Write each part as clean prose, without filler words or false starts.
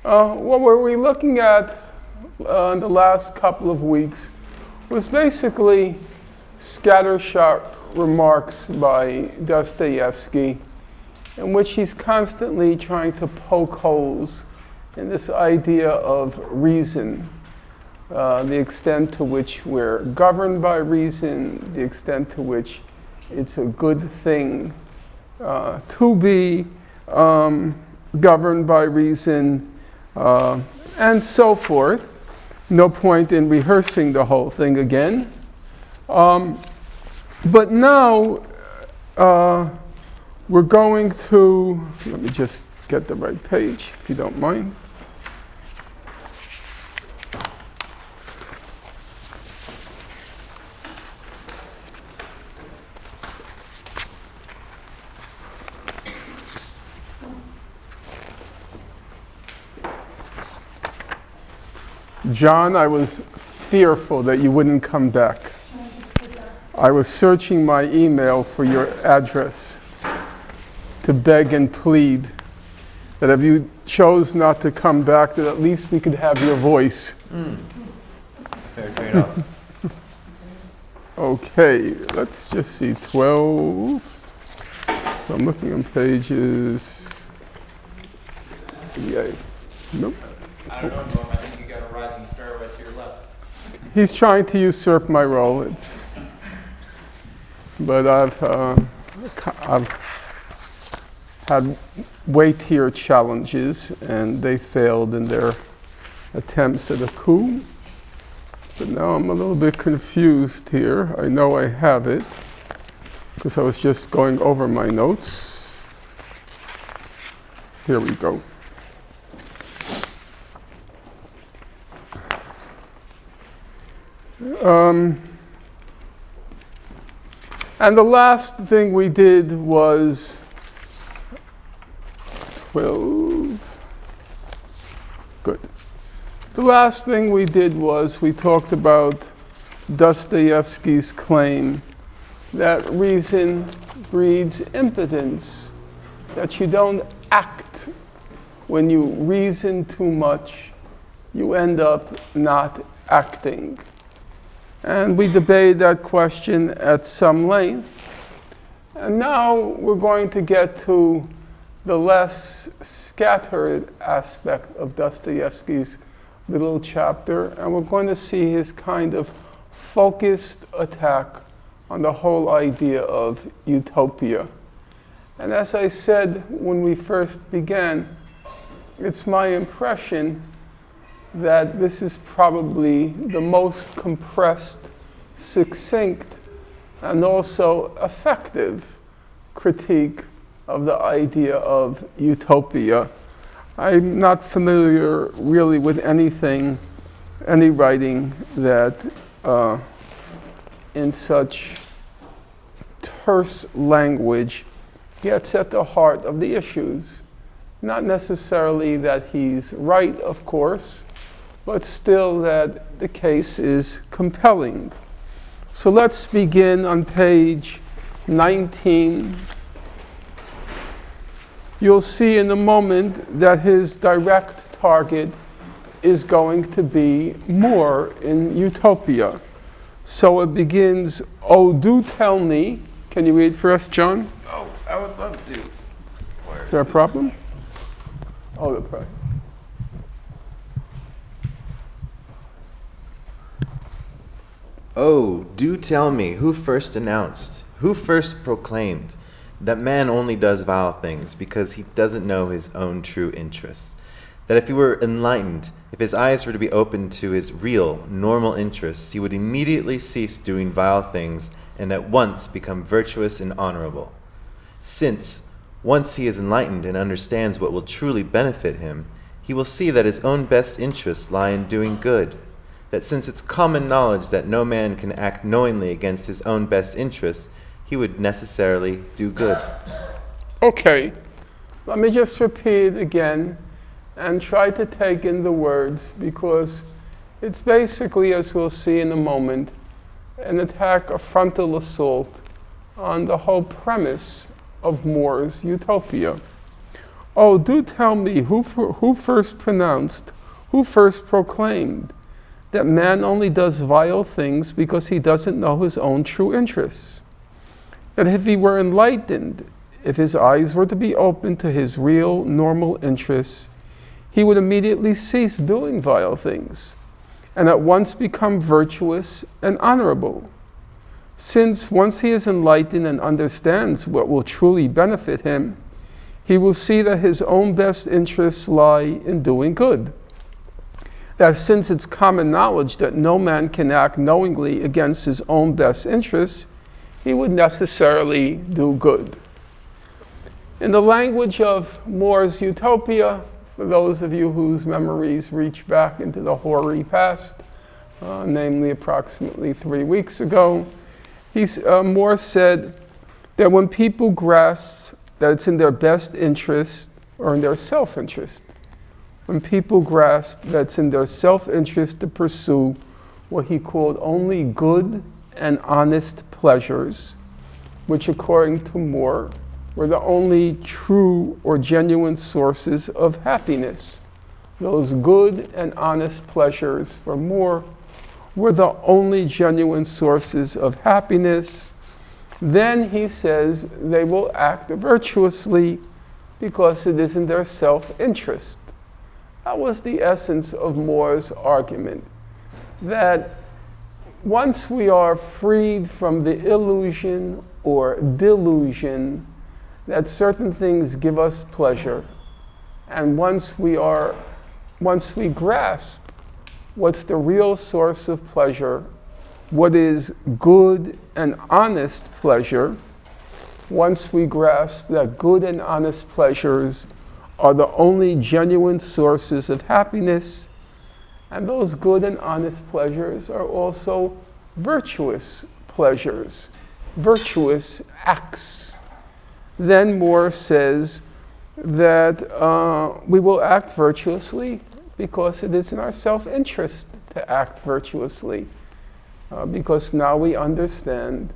What were we looking at in the last couple of weeks was basically scattershot remarks by Dostoevsky, in which he's constantly trying to poke holes in this idea of reason, the extent to which we're governed by reason, the extent to which it's a good thing to be governed by reason, and so forth. No point in rehearsing the whole thing again. But now we're going to, let me just get the right page, if you don't mind. John, I was fearful that you wouldn't come back. I was searching my email for your address to beg and plead that if you chose not to come back, that at least we could have your voice. Fair trade-off. Okay, let's just see, 12. So I'm looking on pages. Yay. Nope. I don't know, Norm. I think you got a rising star right to your left. He's trying to usurp my role. But I've had weightier challenges, and they failed in their attempts at a coup. But now I'm a little bit confused here. I know I have it, because I was just going over my notes. Here we go. And the last thing we did was 12. Good. The last thing we did was we talked about Dostoevsky's claim that reason breeds impotence, that you don't act. When you reason too much, you end up not acting. And we debated that question at some length. And now we're going to get to the less scattered aspect of Dostoevsky's little chapter, and we're going to see his kind of focused attack on the whole idea of utopia. And as I said when we first began, it's my impression that this is probably the most compressed, succinct, and also effective critique of the idea of utopia. I'm not familiar really with any writing that in such terse language gets at the heart of the issues. Not necessarily that he's right, of course, but still that the case is compelling. So let's begin on page 19. You'll see in a moment that his direct target is going to be more in Utopia. So it begins, "Oh, do tell me." Can you read for us, John? Oh, I would love to. Is there a problem? Oh, the problem. Oh, do tell me, who first announced, who first proclaimed that man only does vile things because he doesn't know his own true interests? That if he were enlightened, if his eyes were to be opened to his real, normal interests, he would immediately cease doing vile things and at once become virtuous and honorable. Since, once he is enlightened and understands what will truly benefit him, he will see that his own best interests lie in doing good. That since it's common knowledge that no man can act knowingly against his own best interests, he would necessarily do good. Okay, let me just repeat it again and try to take in the words, because it's basically, as we'll see in a moment, an attack, a frontal assault on the whole premise of More's Utopia. Oh, do tell me who first pronounced, who first proclaimed that man only does vile things because he doesn't know his own true interests. That if he were enlightened, if his eyes were to be opened to his real, normal interests, he would immediately cease doing vile things and at once become virtuous and honorable. Since once he is enlightened and understands what will truly benefit him, he will see that his own best interests lie in doing good. That since it's common knowledge that no man can act knowingly against his own best interests, he would necessarily do good. In the language of More's Utopia, for those of you whose memories reach back into the hoary past, namely approximately 3 weeks ago, More said that when people grasp that it's in their best interest or in their self-interest, when people grasp that it's in their self-interest to pursue what he called only good and honest pleasures, which according to More were the only true or genuine sources of happiness. Those good and honest pleasures for More were the only genuine sources of happiness. Then he says they will act virtuously because it is in their self-interest. That was the essence of More's argument, that once we are freed from the illusion or delusion that certain things give us pleasure, and once we grasp what's the real source of pleasure, what is good and honest pleasure, once we grasp that good and honest pleasures are the only genuine sources of happiness, and those good and honest pleasures are also virtuous pleasures, virtuous acts. Then More says that we will act virtuously because it is in our self-interest to act virtuously. Because now we understand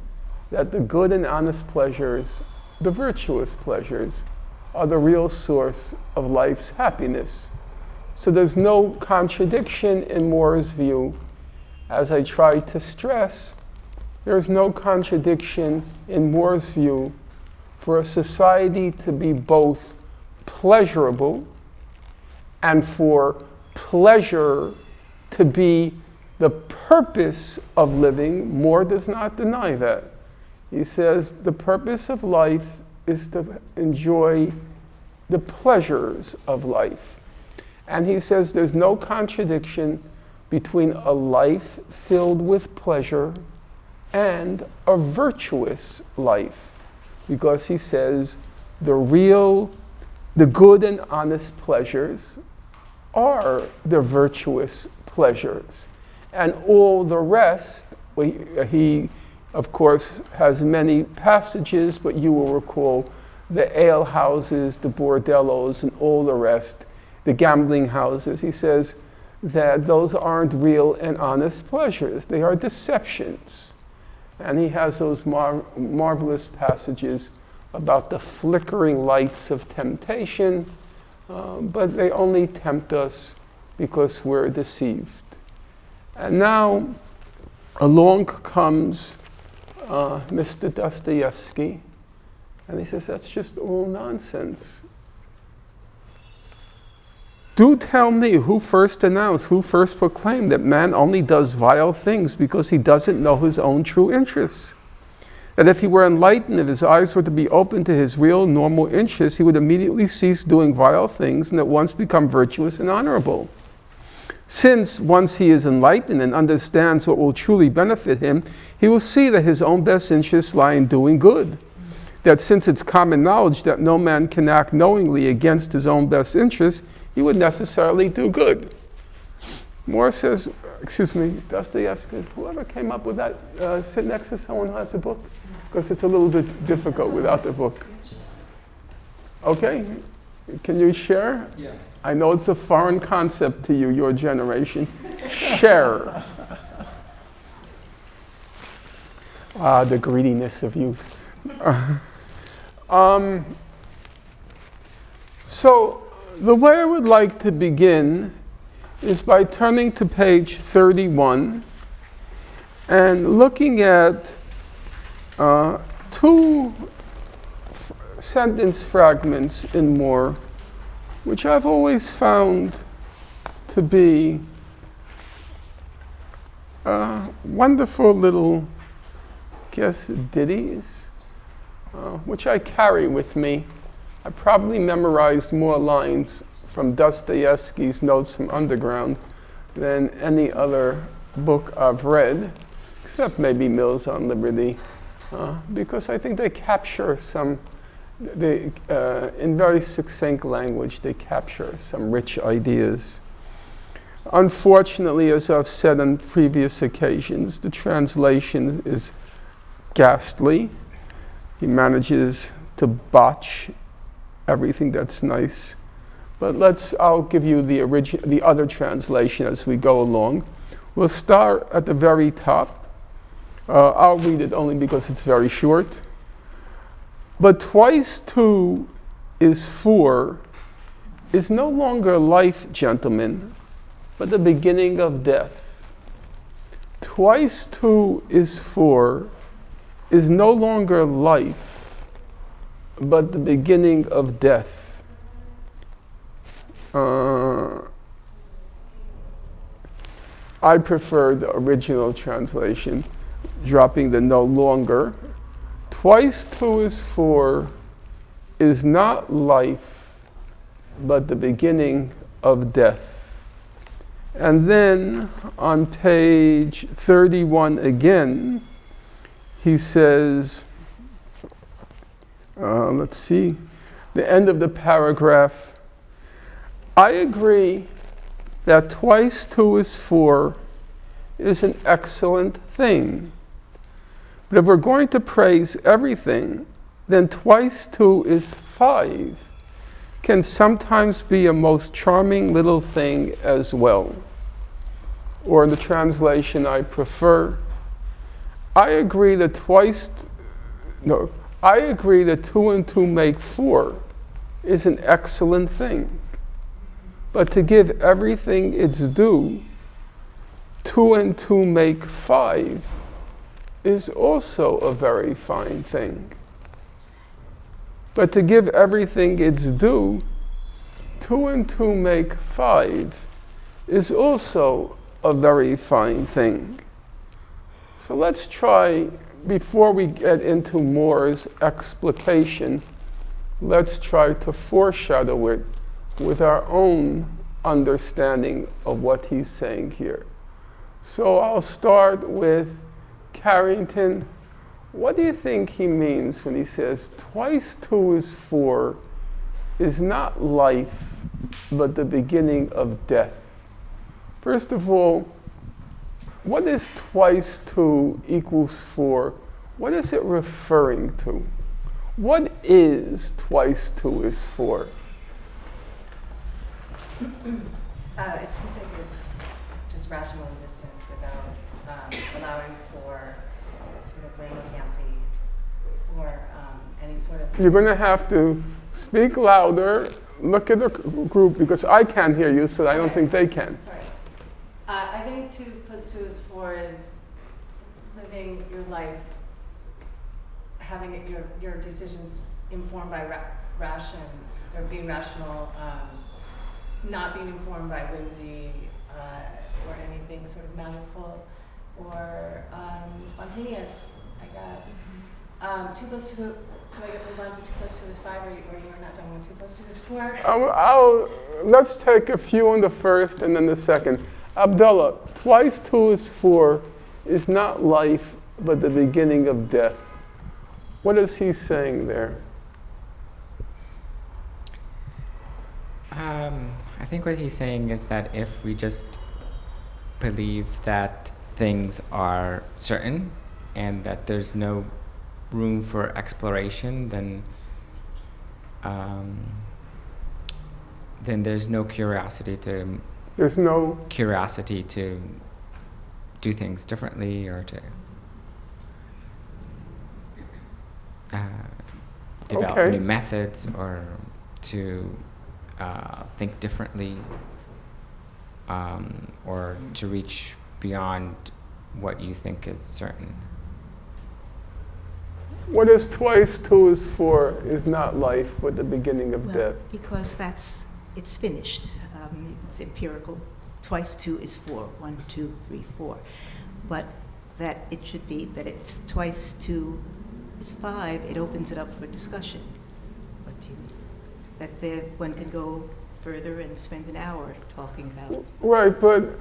that the good and honest pleasures, the virtuous pleasures, are the real source of life's happiness. So there's no contradiction in More's view. As I tried to stress, there's no contradiction in More's view for a society to be both pleasurable and for pleasure to be the purpose of living. More does not deny that. He says the purpose of life is to enjoy the pleasures of life. And he says there's no contradiction between a life filled with pleasure and a virtuous life. Because he says the good and honest pleasures are the virtuous pleasures. And all the rest, he of course has many passages, but you will recall the ale houses, the bordellos, and all the rest, the gambling houses. He says that those aren't real and honest pleasures. They are deceptions. And he has those marvelous passages about the flickering lights of temptation, but they only tempt us because we're deceived. And now along comes Mr. Dostoevsky, and he says, that's just all nonsense. Do tell me who first announced, who first proclaimed that man only does vile things because he doesn't know his own true interests. That if he were enlightened, if his eyes were to be open to his real, normal interests, he would immediately cease doing vile things and at once become virtuous and honorable. Since once he is enlightened and understands what will truly benefit him, he will see that his own best interests lie in doing good. That since it's common knowledge that no man can act knowingly against his own best interests, he would necessarily do good. More says, Dostoevsky, whoever came up with that, sit next to someone who has a book, because it's a little bit difficult without the book. Okay, can you share? Yeah. I know it's a foreign concept to you, your generation. Share. The greediness of youth. So the way I would like to begin is by turning to page 31 and looking at two sentence fragments in Moore, which I've always found to be wonderful little, ditties, which I carry with me. I probably memorized more lines from Dostoevsky's Notes from Underground than any other book I've read, except maybe Mills on Liberty, because I think they capture in very succinct language, they capture some rich ideas. Unfortunately, as I've said on previous occasions, the translation is ghastly. He manages to botch everything that's nice. But I'll give you the other translation as we go along. We'll start at the very top. I'll read it only because it's very short. But twice two is four is no longer life, gentlemen, but the beginning of death. Twice two is four is no longer life, but the beginning of death. I prefer the original translation, dropping the no longer. Twice two is four is not life, but the beginning of death. And then on page 31 again, he says, let's see, the end of the paragraph, I agree that twice two is four is an excellent thing. But if we're going to praise everything, then twice two is five can sometimes be a most charming little thing as well. Or in the translation I prefer, I agree that two and two make four is an excellent thing. But to give everything its due, two and two make five is also a very fine thing. But to give everything its due, two and two make five is also a very fine thing. So let's try, before we get into Moore's explication, let's try to foreshadow it with our own understanding of what he's saying here. So I'll start with Carrington. What do you think he means when he says twice two is four is not life, but the beginning of death? First of all, what is twice two equals four? What is it referring to? What is twice two is four? It seems like it's just rational resistance without allowing for sort of brain fancy or any sort of... You're going to have to speak louder, look at the group, because I can't hear you, so I don't think they can. Sorry. I think 2 + 2 is 4 is living your life, having your decisions informed by ration, or being rational, not being informed by whimsy or anything sort of magical or spontaneous, I guess. 2 + 2, do I get move on to 2 + 2 is 5, or you're not done with 2 + 2 is 4? Let's take a few on the first and then the second. Abdullah, twice two is four is not life, but the beginning of death. What is he saying there? I think what he's saying is that if we just believe that things are certain and that there's no room for exploration, then there's no curiosity to... There's no... curiosity to do things differently or to develop new methods or to think differently, or to reach beyond what you think is certain. What is twice 2 is 4 is not life, but the beginning of Well, death. because it's finished. It's empirical. Twice 2 is 4. 1, 2, 3, 4. But that it should be that it's twice 2 is 5. It opens it up for discussion. What do you mean? That one can go further and spend an hour talking about. Right, but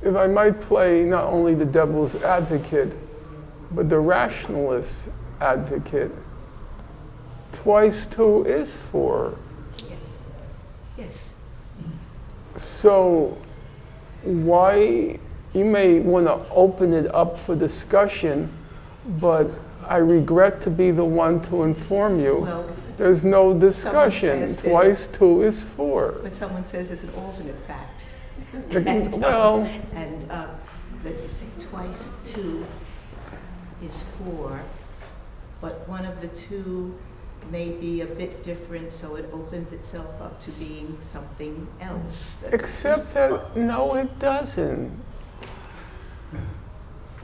if I might play not only the devil's advocate, but the rationalist advocate, twice 2 is 4. Yes. Yes. So why, you may want to open it up for discussion, but I regret to be the one to inform you. Well, There's no discussion. says there's Twice 2 is 4. but someone says there's an alternate fact. Well, And that you say twice 2 is 4, but one of the two may be a bit different, so it opens itself up to being something else. except that, no, it doesn't.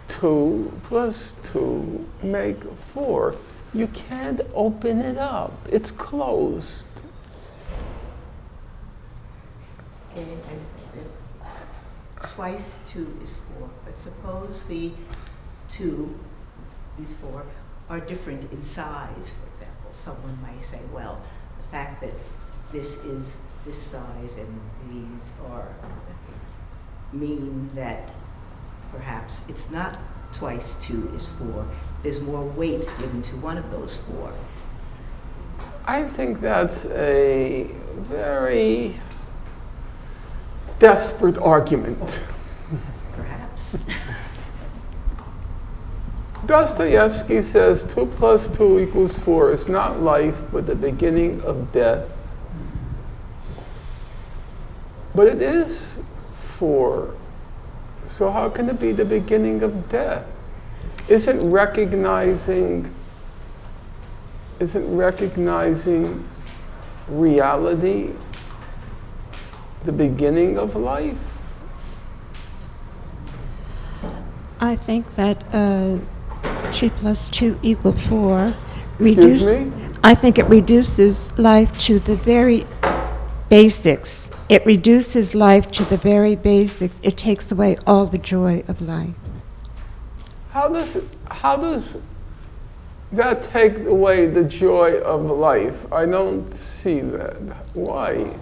2 plus 2 make 4. You can't open it up. It's closed. And twice 2 is 4, but suppose the 2, these 4, are different in size, for example. Someone might say, well, the fact that this is this size and these are mean that perhaps it's not twice 2 is 4. There's more weight given to one of those 4. I think that's a very desperate argument. Perhaps. Dostoevsky says 2 plus 2 equals 4. It's not life, but the beginning of death. But it is 4. So how can it be the beginning of death? Isn't recognizing reality the beginning of life? I think that 2 plus 2 equal 4. Excuse me? I think it reduces life to the very basics. It reduces life to the very basics. It takes away all the joy of life. How does that take away the joy of life? I don't see that. Why?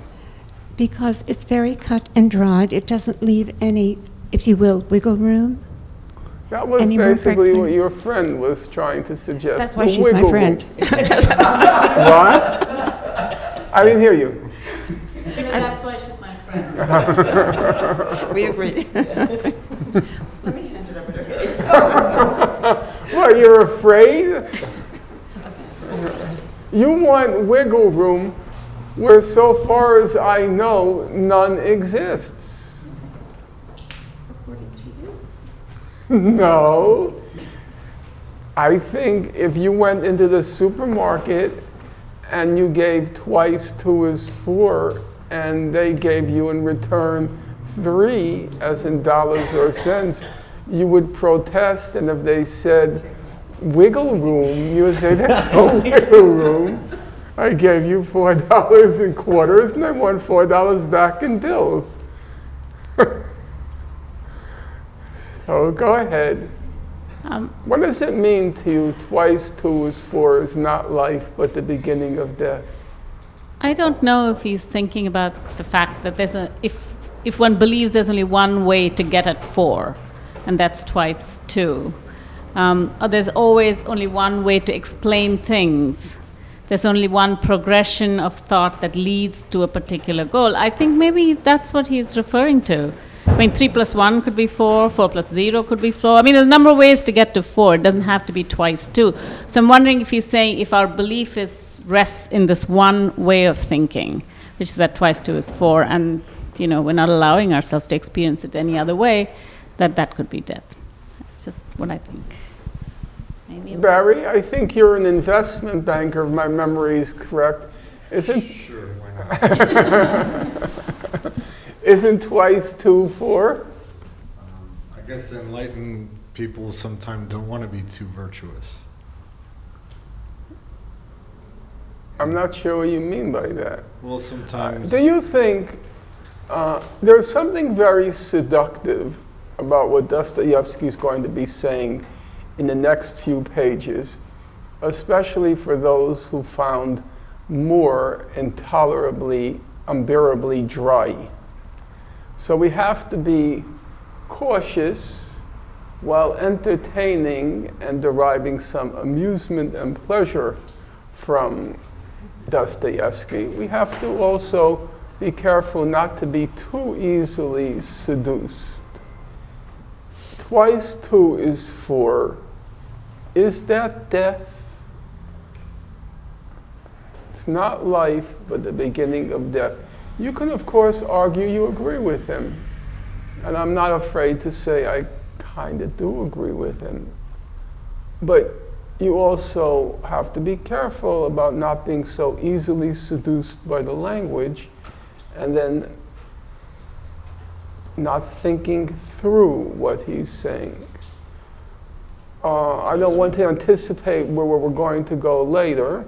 Because it's very cut and dried. It doesn't leave any, if you will, wiggle room. That was Any more basically friction? what your friend was trying to suggest. That's why the she's my wiggle friend. room. What? I didn't hear you. That's why she's my friend. We agree. Let me hand it over to her. What, you're afraid? You want wiggle room where, so far as I know, none exists. According to you. No. I think if you went into the supermarket and you gave twice 2 is 4, and they gave you in return 3, as in dollars or cents, you would protest, and if they said wiggle room, you would say, there's no wiggle room. I gave you $4 in quarters, and I want $4 back in bills. So go ahead. What does it mean to you, twice 2 is 4 is not life, but the beginning of death? I don't know if he's thinking about the fact that there's if one believes there's only one way to get at 4, and that's twice 2, or there's always only one way to explain things. There's only one progression of thought that leads to a particular goal. I think maybe that's what he's referring to. I mean, 3 plus 1 could be 4, 4 plus 0 could be 4. I mean, there's a number of ways to get to 4. It doesn't have to be twice 2. So I'm wondering if he's saying if our belief rests in this one way of thinking, which is that twice 2 is 4, and we're not allowing ourselves to experience it any other way, that could be death. That's just what I think. Maybe Barry, I think you're an investment banker, if my memory is correct, Isn't Sure, why not? isn't twice 2 4? I guess the enlightened people sometimes don't want to be too virtuous. I'm not sure what you mean by that. Well, sometimes. Do you think there's something very seductive about what Dostoevsky is going to be saying in the next few pages, especially for those who found more intolerably, unbearably dry? So we have to be cautious while entertaining and deriving some amusement and pleasure from Dostoevsky. We have to also be careful not to be too easily seduced. Twice 2 is 4. Is that death? It's not life, but the beginning of death. You can, of course, argue you agree with him. And I'm not afraid to say I kind of do agree with him. But you also have to be careful about not being so easily seduced by the language and then not thinking through what he's saying. I don't want to anticipate where we're going to go later,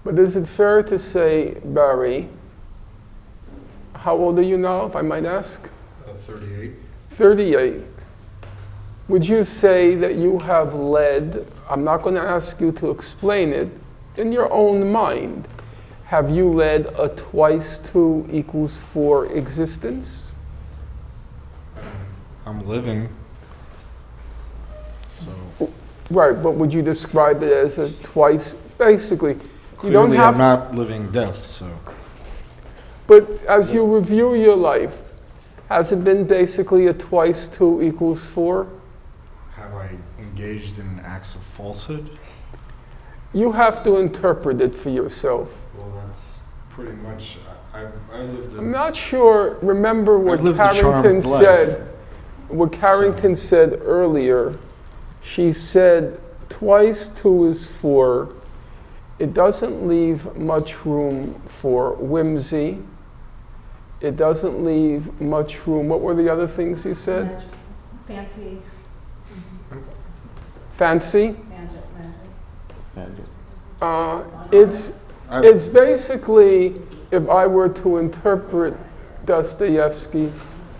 but is it fair to say, Barry, how old are you now, if I might ask? 38. 38. Would you say that you have led, I'm not going to ask you to explain it, in your own mind, have you led a twice 2 equals 4 existence? I'm living. So Right, but would you describe it as a twice, basically, you clearly don't have, I'm not living death, so but as you review your life, has it been basically a twice 2 equals 4? have I engaged in acts of falsehood? You have to interpret it for yourself. Well, that's pretty much, I lived I'm a, not sure, remember what I've lived a charmed Carrington life. said, what Carrington said earlier. She said, twice 2 is 4. It doesn't leave much room for whimsy. It doesn't leave much room. What were the other things you said? Fancy. Fancy? Magic. It's basically, if I were to interpret Dostoevsky,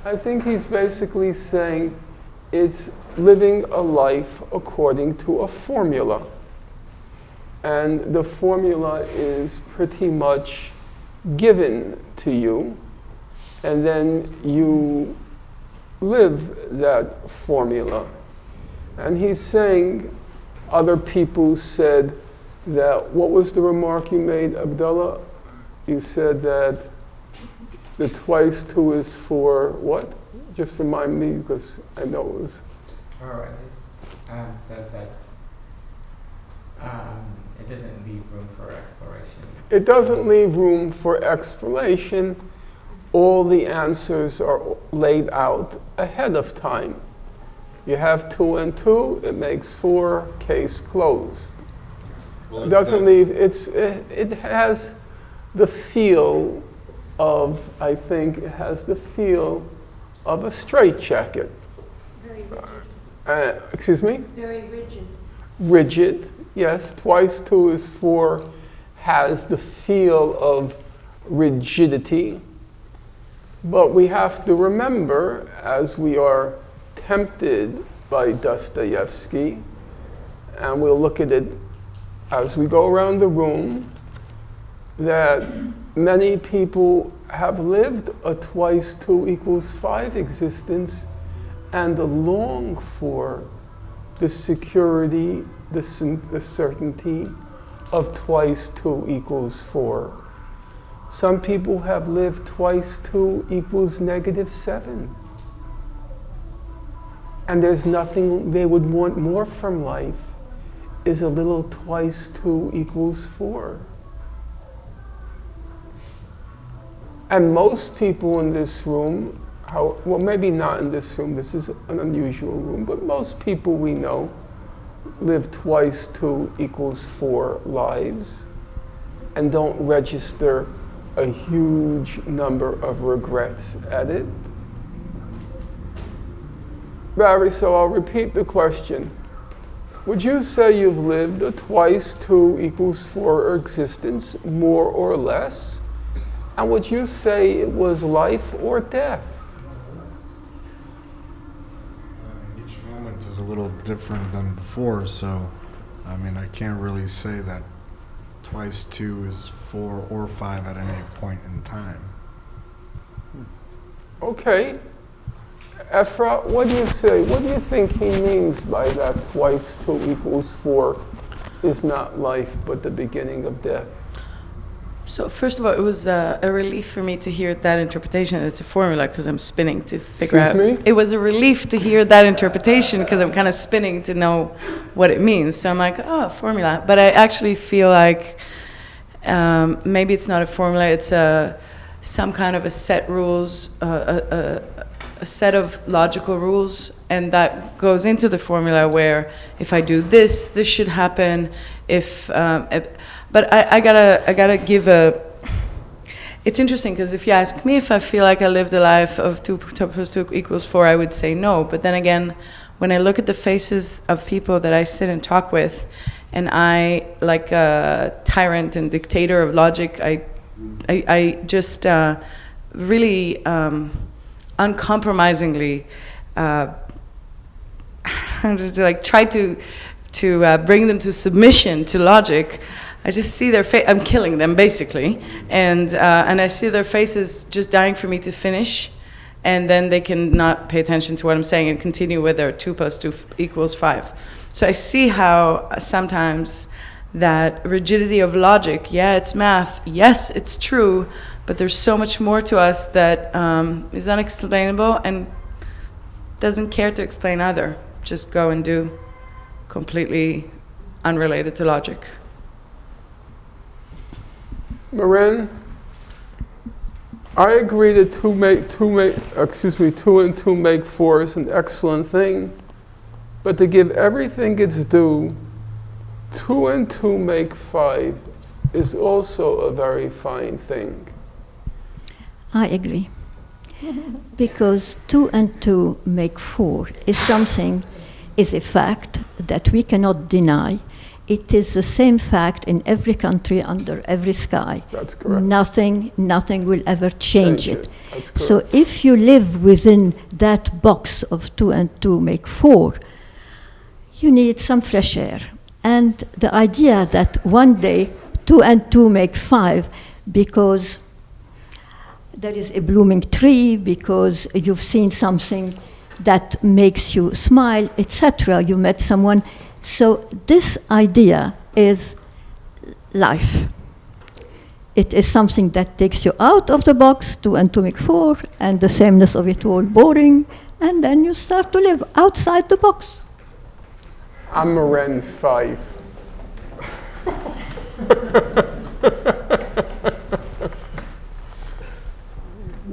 I think he's basically saying it's living a life according to a formula. And the formula is pretty much given to you, and then you live that formula. And he's saying, other people said that, what was the remark you made, Abdullah? You said that the twice 2 is 4 what? Just remind me, because I know it was. Oh, I just said that it doesn't leave room for exploration. It doesn't leave room for explanation. All the answers are laid out ahead of time. You have 2 and 2, it makes 4, case closed. well, It doesn't leave, it has the feel of, I think, it has the feel of a straitjacket. Very rigid. Excuse me? Very rigid. Rigid, yes. Twice 2 is 4, has the feel of rigidity. But we have to remember, as we are tempted by Dostoevsky, and we'll look at it as we go around the room, that many people have lived a twice 2 equals 5 existence and long for the security, the certainty of twice 2 equals 4. Some people have lived twice 2 equals -7. And there's nothing they would want more from life is a little twice 2 equals 4. And most people in this room, well, maybe not in this room, this is an unusual room, but most people we know live twice 2 equals 4 lives. and don't register a huge number of regrets at it? Barry, so I'll repeat the question. Would you say you've lived a twice 2 equals 4 existence, more or less? And would you say it was life or death? Each moment is a little different than before, so I mean, I can't really say that twice 2 is 4 or 5 at any point in time. Okay. Ephra, what do you say? What do you think he means by that twice 2 equals 4 is not life but the beginning of death? So first of all, it was a relief for me to hear that interpretation. It's a formula because I'm spinning to figure out. Excuse me? It was a relief to hear that interpretation because I'm kind of spinning to know what it means. So I'm like, oh, formula. But I actually feel like maybe it's not a formula. It's some kind of a set rules, a set of logical rules, and that goes into the formula where if I do this, this should happen. But I gotta give a. It's interesting because if you ask me if I feel like I lived a life of 2 plus 2 equals 4, I would say no. But then again, when I look at the faces of people that I sit and talk with, and I, like a tyrant and dictator of logic, I just really uncompromisingly like try to bring them to submission to logic. I just see their face. I'm killing them basically, and I see their faces just dying for me to finish, and then they can not pay attention to what I'm saying and continue with their 2 plus 2 equals 5. So I see how sometimes that rigidity of logic, yeah, it's math, yes, it's true, but there's so much more to us that is unexplainable and doesn't care to explain either. Just go and do completely unrelated to logic. Marin, I agree that 2 and 2 make 4 is an excellent thing, but to give everything its due, 2 and 2 make 5 is also a very fine thing. I agree. Because 2 and 2 make 4 is a fact that we cannot deny. It is the same fact in every country under every sky. That's correct. Nothing will ever change it. That's correct. So if you live within that box of 2 and 2 make 4, you need some fresh air. And the idea that one day 2 and 2 make 5 because there is a blooming tree, because you've seen something that makes you smile, etc. You met someone. So this idea is life. It is something that takes you out of the box, 2 and 2 make 4, and the sameness of it all boring, and then you start to live outside the box. I'm Maren's 5.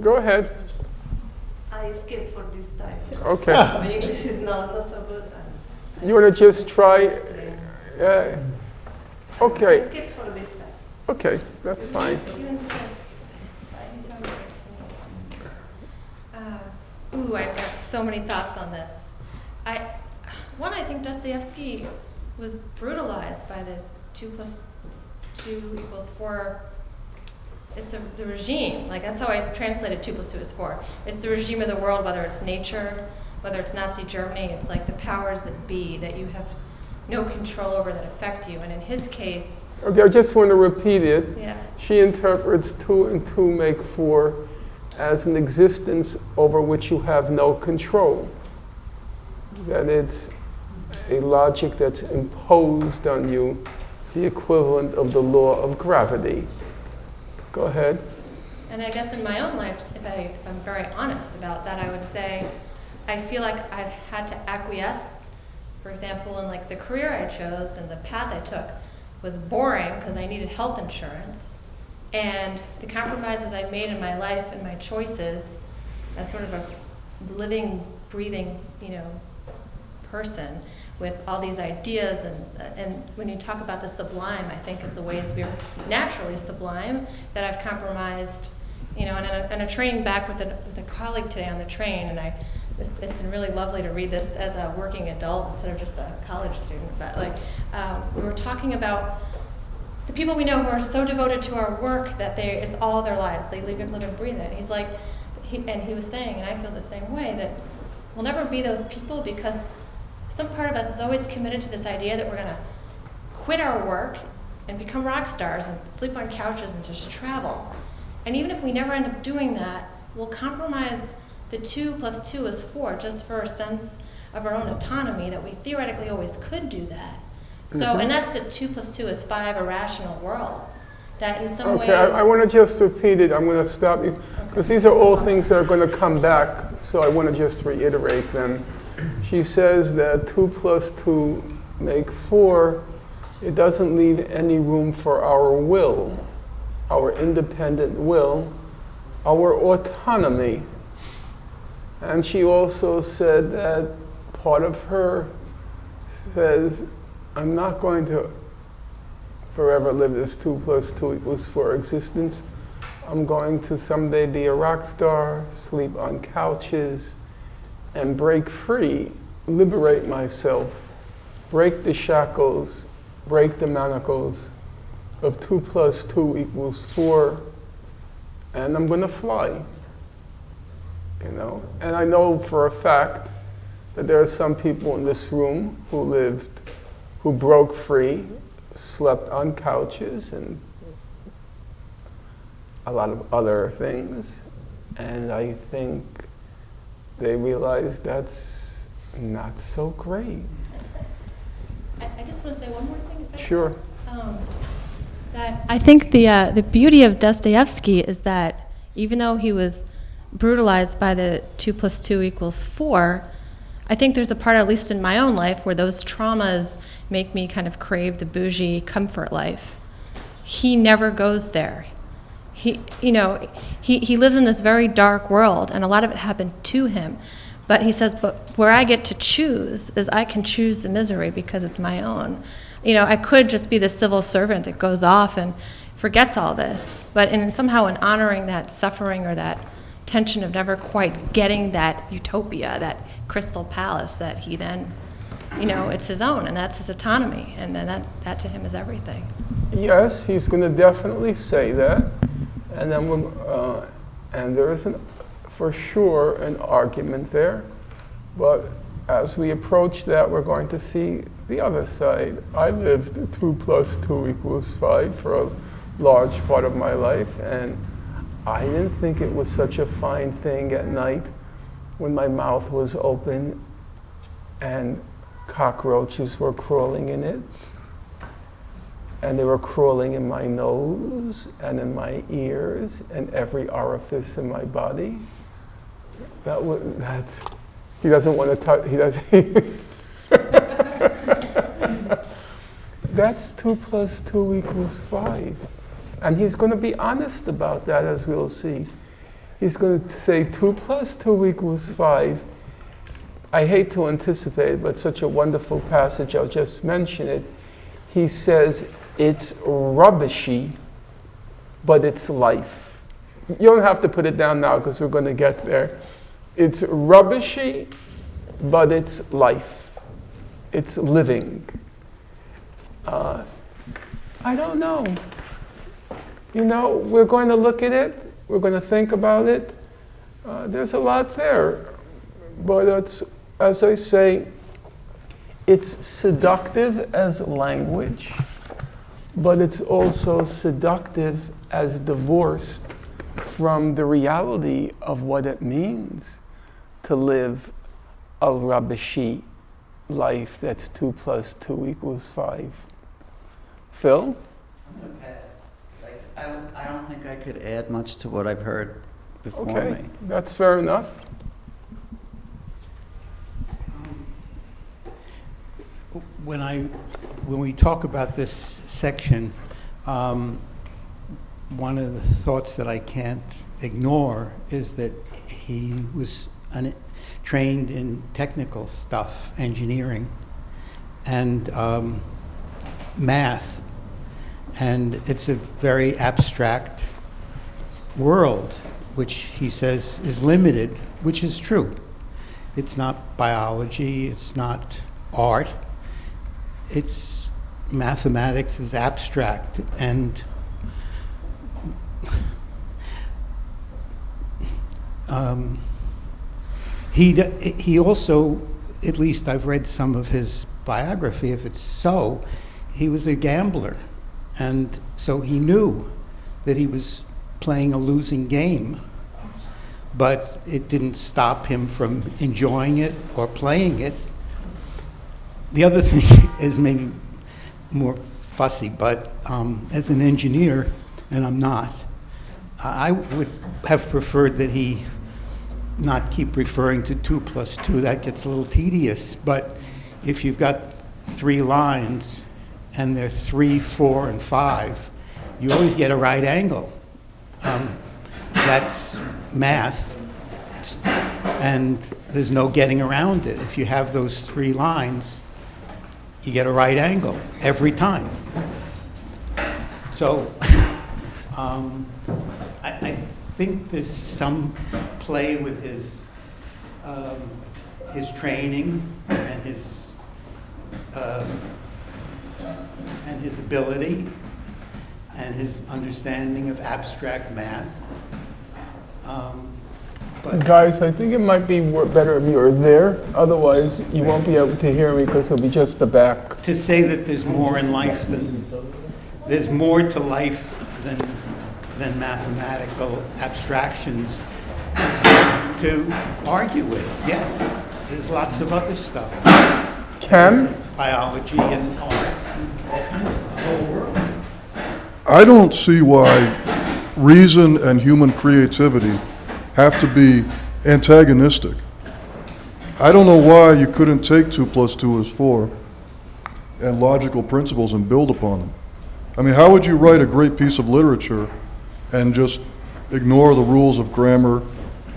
Go ahead. I skip for this time. Okay. My English is not so good. You want to just try? Okay. I skip for this time. Okay, that's fine. I've got so many thoughts on this. I think Dostoevsky was brutalized by the 2 plus 2 equals 4. It's the regime. Like, that's how I translated 2 plus 2 is 4. It's the regime of the world, whether it's nature, whether it's Nazi Germany. It's like the powers that be that you have no control over that affect you. And in his case... Okay, I just want to repeat it. Yeah. She interprets 2 and 2 make 4 as an existence over which you have no control. That it's a logic that's imposed on you, the equivalent of the law of gravity. Go ahead. And I guess in my own life, if I'm very honest about that, I would say I feel like I've had to acquiesce. For example, in like the career I chose and the path I took was boring because I needed health insurance. And the compromises I made in my life and my choices as sort of a living, breathing, person with all these ideas, and when you talk about the sublime, I think of the ways we're naturally sublime, that I've compromised, you know, and a training back with a colleague today on the train, and it's been really lovely to read this as a working adult instead of just a college student, but like, we were talking about the people we know who are so devoted to our work that it's all their lives, they live and breathe it. And he's like, he was saying, and I feel the same way, that we'll never be those people because some part of us is always committed to this idea that we're going to quit our work and become rock stars and sleep on couches and just travel. And even if we never end up doing that, we'll compromise the 2 + 2 is 4 just for a sense of our own autonomy that we theoretically always could do that. So, and that's the 2 + 2 is 5 irrational world. That in some ways... Okay, I want to just repeat it. I'm going to stop you. Because these are all things that are going to come back, so I want to just reiterate them. She says that 2 + 2 make 4. It doesn't leave any room for our will, our independent will, our autonomy. And she also said that part of her says, I'm not going to forever live this 2 + 2 = 4 existence. I'm going to someday be a rock star, sleep on couches, and break free, liberate myself, break the shackles, break the manacles of 2 + 2 = 4, and I'm going to fly. You know, and I know for a fact that there are some people in this room who broke free, slept on couches, and a lot of other things, and I think they realize that's not so great. I just want to say one more thing. Sure. That I think the beauty of Dostoevsky is that even though he was brutalized by the 2 + 2 = 4, I think there's a part, at least in my own life, where those traumas make me kind of crave the bougie comfort life. He never goes there. He lives in this very dark world, and a lot of it happened to him. But he says, but where I get to choose is I can choose the misery because it's my own. You know, I could just be the civil servant that goes off and forgets all this. But somehow in honoring that suffering or that tension of never quite getting that utopia, that crystal palace that he then, you know, it's his own, and that's his autonomy, and then that to him is everything. Yes, he's going to definitely say that, and then and there is for sure an argument there, but as we approach that, we're going to see the other side. I lived 2 + 2 = 5 for a large part of my life, and I didn't think it was such a fine thing at night when my mouth was open and cockroaches were crawling in it. And they were crawling in my nose and in my ears and every orifice in my body. He doesn't want to touch, he doesn't. That's 2 + 2 = 5. And he's going to be honest about that, as we'll see. He's going to say 2 + 2 = 5. I hate to anticipate, but such a wonderful passage, I'll just mention it. He says, it's rubbishy, but it's life. You don't have to put it down now because we're going to get there. It's rubbishy, but it's life. It's living. I don't know. You know, we're going to look at it. We're going to think about it. There's a lot there. But it's, as I say, it's seductive as language, but it's also seductive as divorced from the reality of what it means to live a rubbishy life that's 2 + 2 = 5. Phil? I'm going to pass. I don't think I could add much to what I've heard before Okay, me. that's fair enough. When we talk about this section, one of the thoughts that I can't ignore is that he was trained in technical stuff, engineering, and math. And it's a very abstract world, which he says is limited, which is true. It's not biology, it's not art. It's mathematics is abstract, and he also, at least I've read some of his biography, if it's so, he was a gambler. And so he knew that he was playing a losing game, but it didn't stop him from enjoying it or playing it. The other thing is maybe more fussy, but as an engineer, and I'm not, I would have preferred that he not keep referring to 2 + 2. That gets a little tedious. But if you've got 3 lines and they're 3, 4, and 5, you always get a right angle. That's math, and there's no getting around it. If you have those 3 lines, you get a right angle every time. So I think there's some play with his training and his ability and his understanding of abstract math. But Guys, I think it might be better if you're there. Otherwise, you won't be able to hear me because it'll be just the back. to say that there's more in life than there's more to life than mathematical abstractions is hard to argue with. Yes, there's lots of other stuff. Cam? Biology and art, all kinds of the whole world. I don't see why reason and human creativity have to be antagonistic. I don't know why you couldn't take 2 + 2 is 4 and logical principles and build upon them. I mean, how would you write a great piece of literature and just ignore the rules of grammar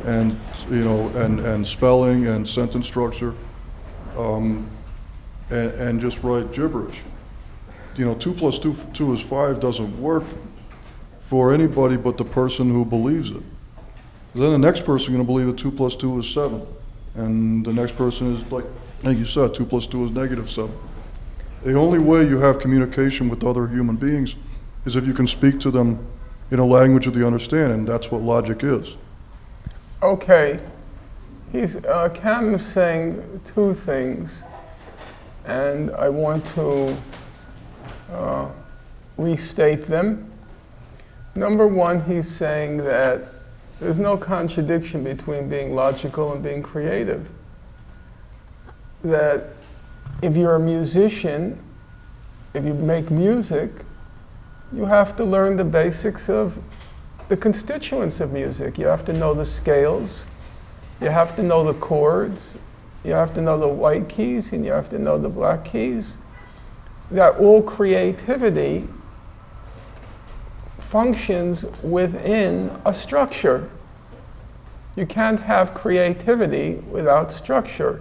and, you know, and spelling and sentence structure, and just write gibberish? You know, 2 + 2 is 5 doesn't work for anybody but the person who believes it. Then the next person is going to believe that 2 + 2 is 7. And the next person is like you said, 2 + 2 is -7. The only way you have communication with other human beings is if you can speak to them in a language that they understand, and that's what logic is. Okay. Cam is saying 2 things, and I want to restate them. Number 1, he's saying that there's no contradiction between being logical and being creative. That if you're a musician, if you make music, you have to learn the basics of the constituents of music. You have to know the scales, you have to know the chords, you have to know the white keys, and you have to know the black keys. That all creativity functions within a structure. You can't have creativity without structure.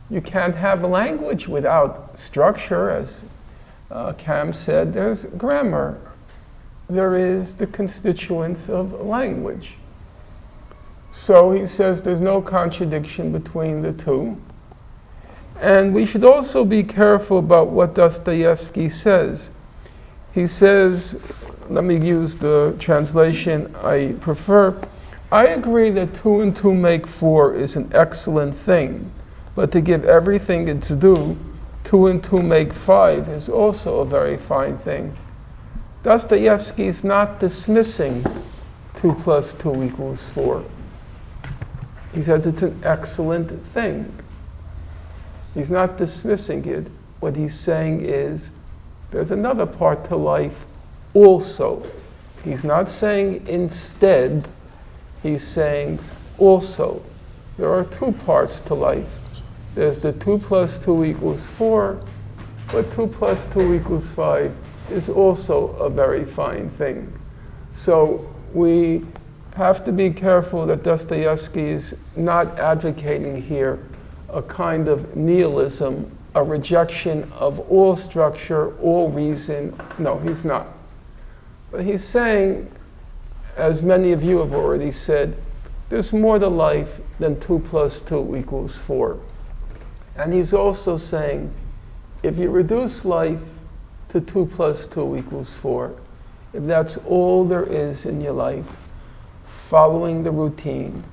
You can't have language without structure. As Cam said, there's grammar. There is the constituents of language. So he says there's no contradiction between the 2. And we should also be careful about what Dostoevsky says. He says, let me use the translation I prefer, I agree that 2 and 2 make 4 is an excellent thing, but to give everything its due, 2 and 2 make 5 is also a very fine thing. Dostoevsky is not dismissing 2 + 2 = 4. He says it's an excellent thing. He's not dismissing it. What he's saying is there's another part to life also. He's not saying instead, he's saying also. There are 2 parts to life. There's the 2 + 2 = 4, but 2 + 2 = 5 is also a very fine thing. So we have to be careful that Dostoevsky is not advocating here a kind of nihilism a rejection of all structure, all reason. No, he's not. But he's saying, as many of you have already said, there's more to life than 2 + 2 = 4. And he's also saying, if you reduce life to 2 + 2 = 4, if that's all there is in your life, following the routine,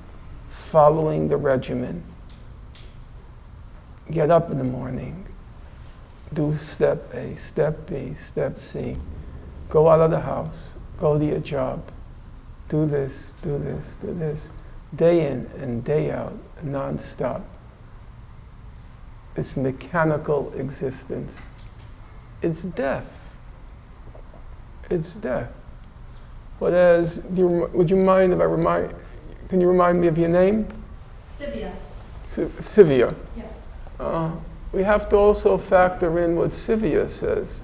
following the regimen, get up in the morning, do step A, step B, step C, go out of the house, go to your job, do this, do this, do this, day in and day out, nonstop. It's mechanical existence. It's death. It's death. But would you mind if can you remind me of your name? Sivia. Sivia. Yeah. We have to also factor in what Sivia says.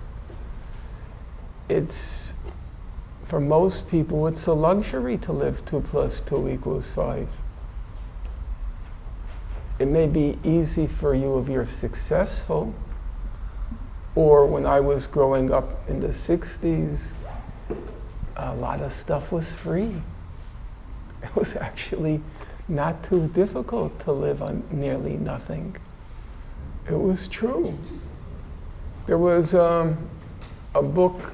For most people, it's a luxury to live 2 + 2 = 5. It may be easy for you if you're successful, or when I was growing up in the 60s, a lot of stuff was free. It was actually not too difficult to live on nearly nothing. It was true. There was a book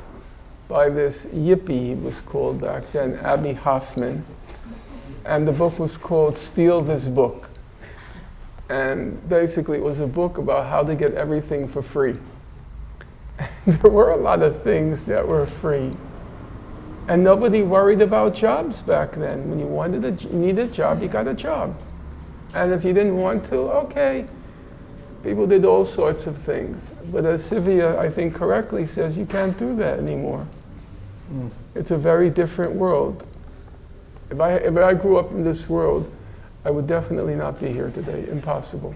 by this yippie, he was called back then, Abbie Hoffman, and the book was called Steal This Book. And basically it was a book about how to get everything for free. And there were a lot of things that were free. And nobody worried about jobs back then. When you needed a job, you got a job. And if you didn't want to, okay. People did all sorts of things. But as Sivia, I think correctly says, you can't do that anymore. It's a very different world. If I grew up in this world, I would definitely not be here today. Impossible.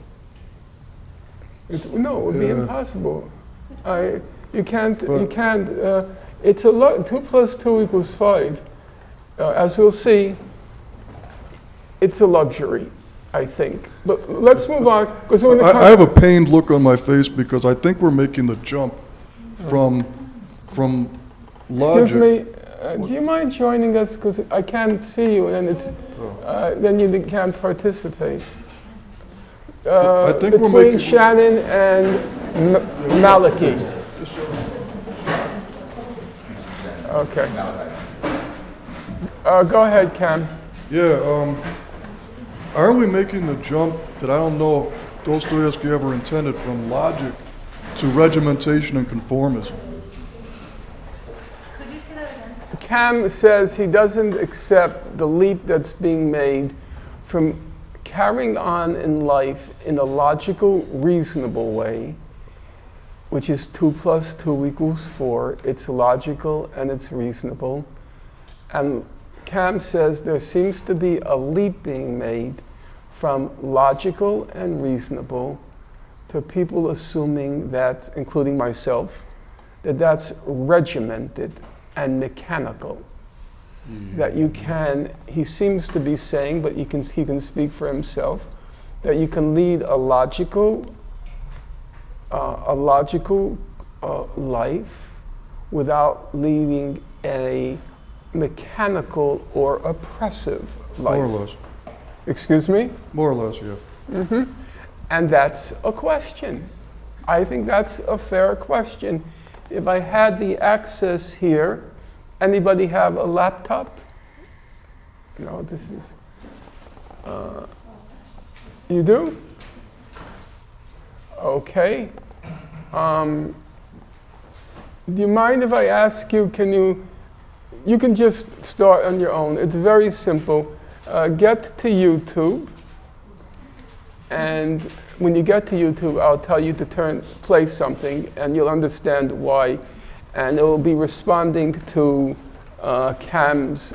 It would be impossible. You can't. It's a lot. 2 + 2 = 5. As we'll see, it's a luxury, I think. But let's move on, because I have a pained look on my face because I think we're making the jump from logic. Excuse me. Do you mind joining us? Because I can't see you, and then you can't participate. I think we're between making Shannon and Malachi. Okay. Go ahead, Cam. Yeah, aren't we making the jump that I don't know if Dostoevsky ever intended from logic to regimentation and conformism? Could you say that again? Cam says he doesn't accept the leap that's being made from carrying on in life in a logical, reasonable way, which is 2 + 2 = 4. It's logical and it's reasonable. And Cam says there seems to be a leap being made from logical and reasonable to people assuming that, including myself, that's regimented and mechanical. That you can, he seems to be saying, but he can speak for himself, that you can lead a logical life without leading a mechanical or oppressive life. More or less. Excuse me? More or less, yeah. And that's a question. I think that's a fair question. If I had the access here, anybody have a laptop? No, this is, you do? Okay. Do you mind if I ask you, you can just start on your own. It's very simple. Get to YouTube, and when you get to YouTube, I'll tell you to play something, and you'll understand why. And it will be responding to Cam's,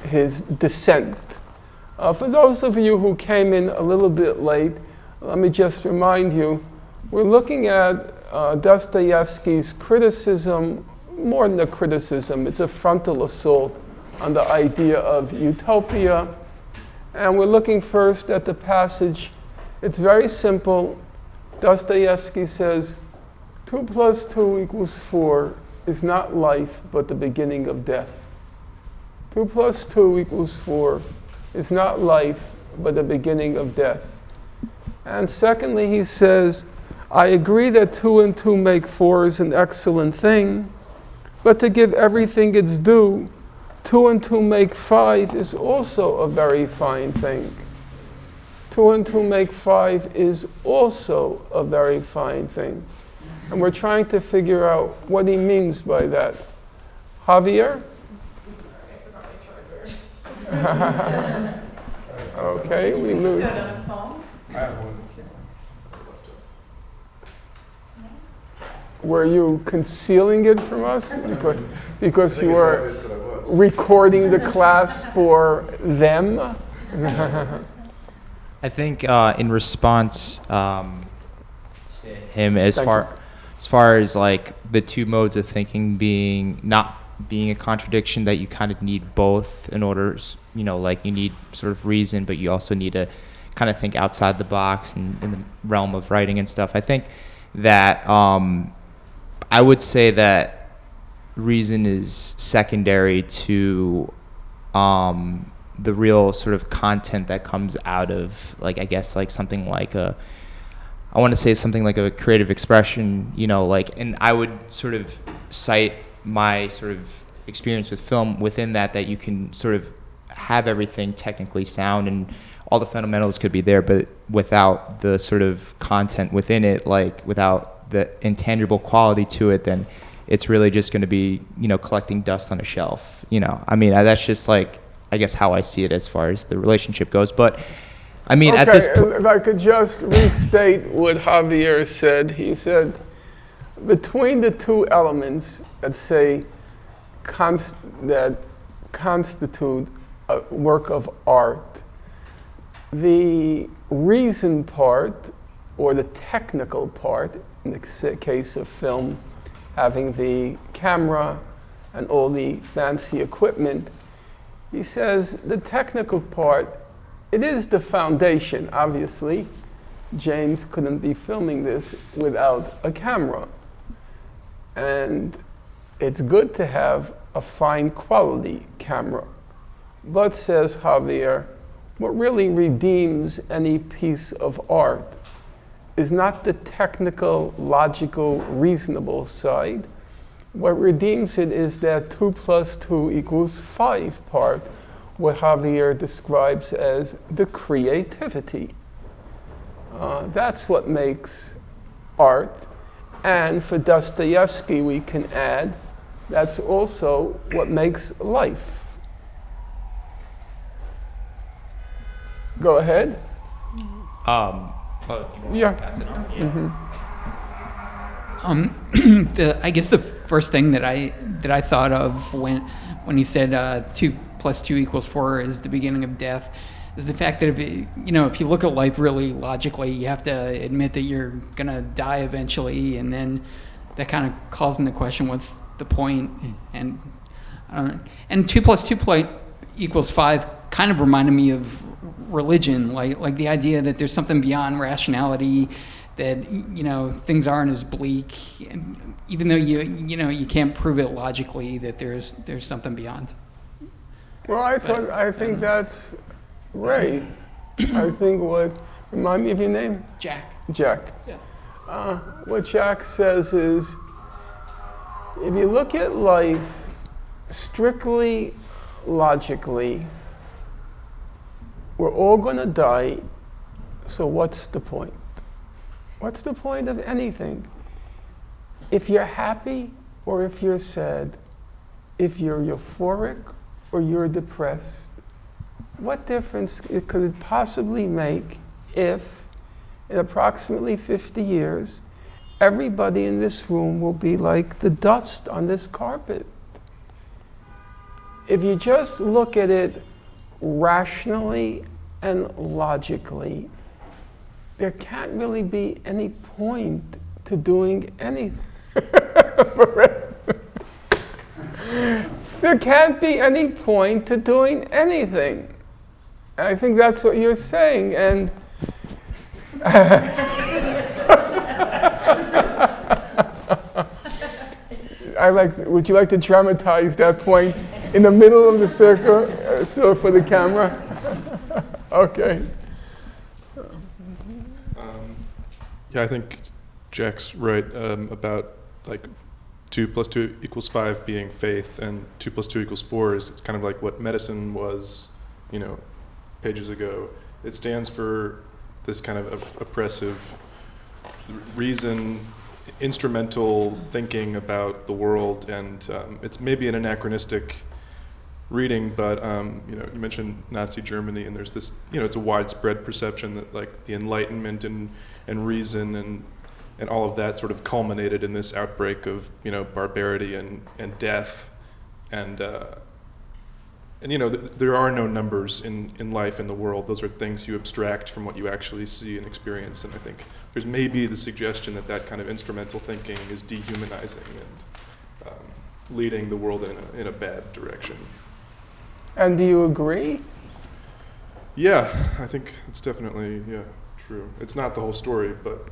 his dissent. For those of you who came in a little bit late, let me just remind you, we're looking at Dostoevsky's criticism, more than a criticism, it's a frontal assault on the idea of utopia. And we're looking first at the passage. It's very simple. Dostoevsky says 2 plus 2 equals 4 is not life, but the beginning of death. 2 plus 2 equals 4 is not life, but the beginning of death. And secondly, he says, I agree that 2 and 2 make 4 is an excellent thing, but to give everything its due, 2 and 2 make 5 is also a very fine thing. 2 and 2 make 5 is also a very fine thing. And we're trying to figure out what he means by that. Javier? Okay, we lose. Were you concealing it from us? Because you were recording the class for them? I think in response to him, as far as like the two modes of thinking not being a contradiction, that you kind of need both in order, like you need sort of reason, but you also need to kind of think outside the box and in the realm of writing and stuff. I think that I would say that reason is secondary to the real sort of content that comes out of, like, I guess like something like I want to say something like a creative expression, like, and I would sort of cite my sort of experience with film within that you can sort of have everything technically sound and all the fundamentals could be there, but without the sort of content within it, like without the intangible quality to it, then it's really just going to be, collecting dust on a shelf. I mean, that's just like, I guess how I see it as far as the relationship goes. But I mean, at this point, if I could just restate what Javier said. He said, between the two elements that say that constitute a work of art, the reason part, or the technical part, in the case of film, having the camera and all the fancy equipment, he says the technical part, it is the foundation, obviously. James couldn't be filming this without a camera. And it's good to have a fine quality camera. But, says Javier, what really redeems any piece of art is not the technical, logical, reasonable side. What redeems it is that 2 plus 2 equals 5 part, what Javier describes as the creativity. That's what makes art. And for Dostoevsky, we can add, that's also what makes life. Go ahead. Yeah. Pass it on. I guess the first thing that I thought of when he said 2 plus 2 equals 4 is the beginning of death is the fact that if you look at life really logically, you have to admit that you're gonna die eventually, and then that kind of calls into question what's the point. And 2 plus 2 equals 5 kind of reminded me of religion, like the idea that there's something beyond rationality, that things aren't as bleak, and even though you can't prove it logically, that there's something beyond. Well, I think that's right. I think remind me of your name? Jack. Jack. Yeah. What Jack says is, if you look at life strictly logically, we're all going to die, so what's the point? What's the point of anything? If you're happy or if you're sad, if you're euphoric or you're depressed, what difference could it possibly make if, in approximately 50 years, everybody in this room will be like the dust on this carpet? If you just look at it rationally and logically, there can't really be any point to doing anything. There can't be any point to doing anything. And I think that's what you're saying. And I like. Would you like to dramatize that point in the middle of the circle, so for the camera? Okay. Yeah, I think Jack's right about like 2 + 2 = 5 being faith, and 2 + 2 = 4 is kind of like what medicine was, pages ago. It stands for this kind of oppressive reason, instrumental thinking about the world, and it's maybe an anachronistic reading, but you mentioned Nazi Germany, and there's this, it's a widespread perception that like the Enlightenment and reason and all of that sort of culminated in this outbreak of barbarity and death, and there are no numbers in life in the world. Those are things you abstract from what you actually see and experience, and I think there's maybe the suggestion that kind of instrumental thinking is dehumanizing and leading the world in a bad direction. And do you agree? Yeah, I think it's definitely true. It's not the whole story, but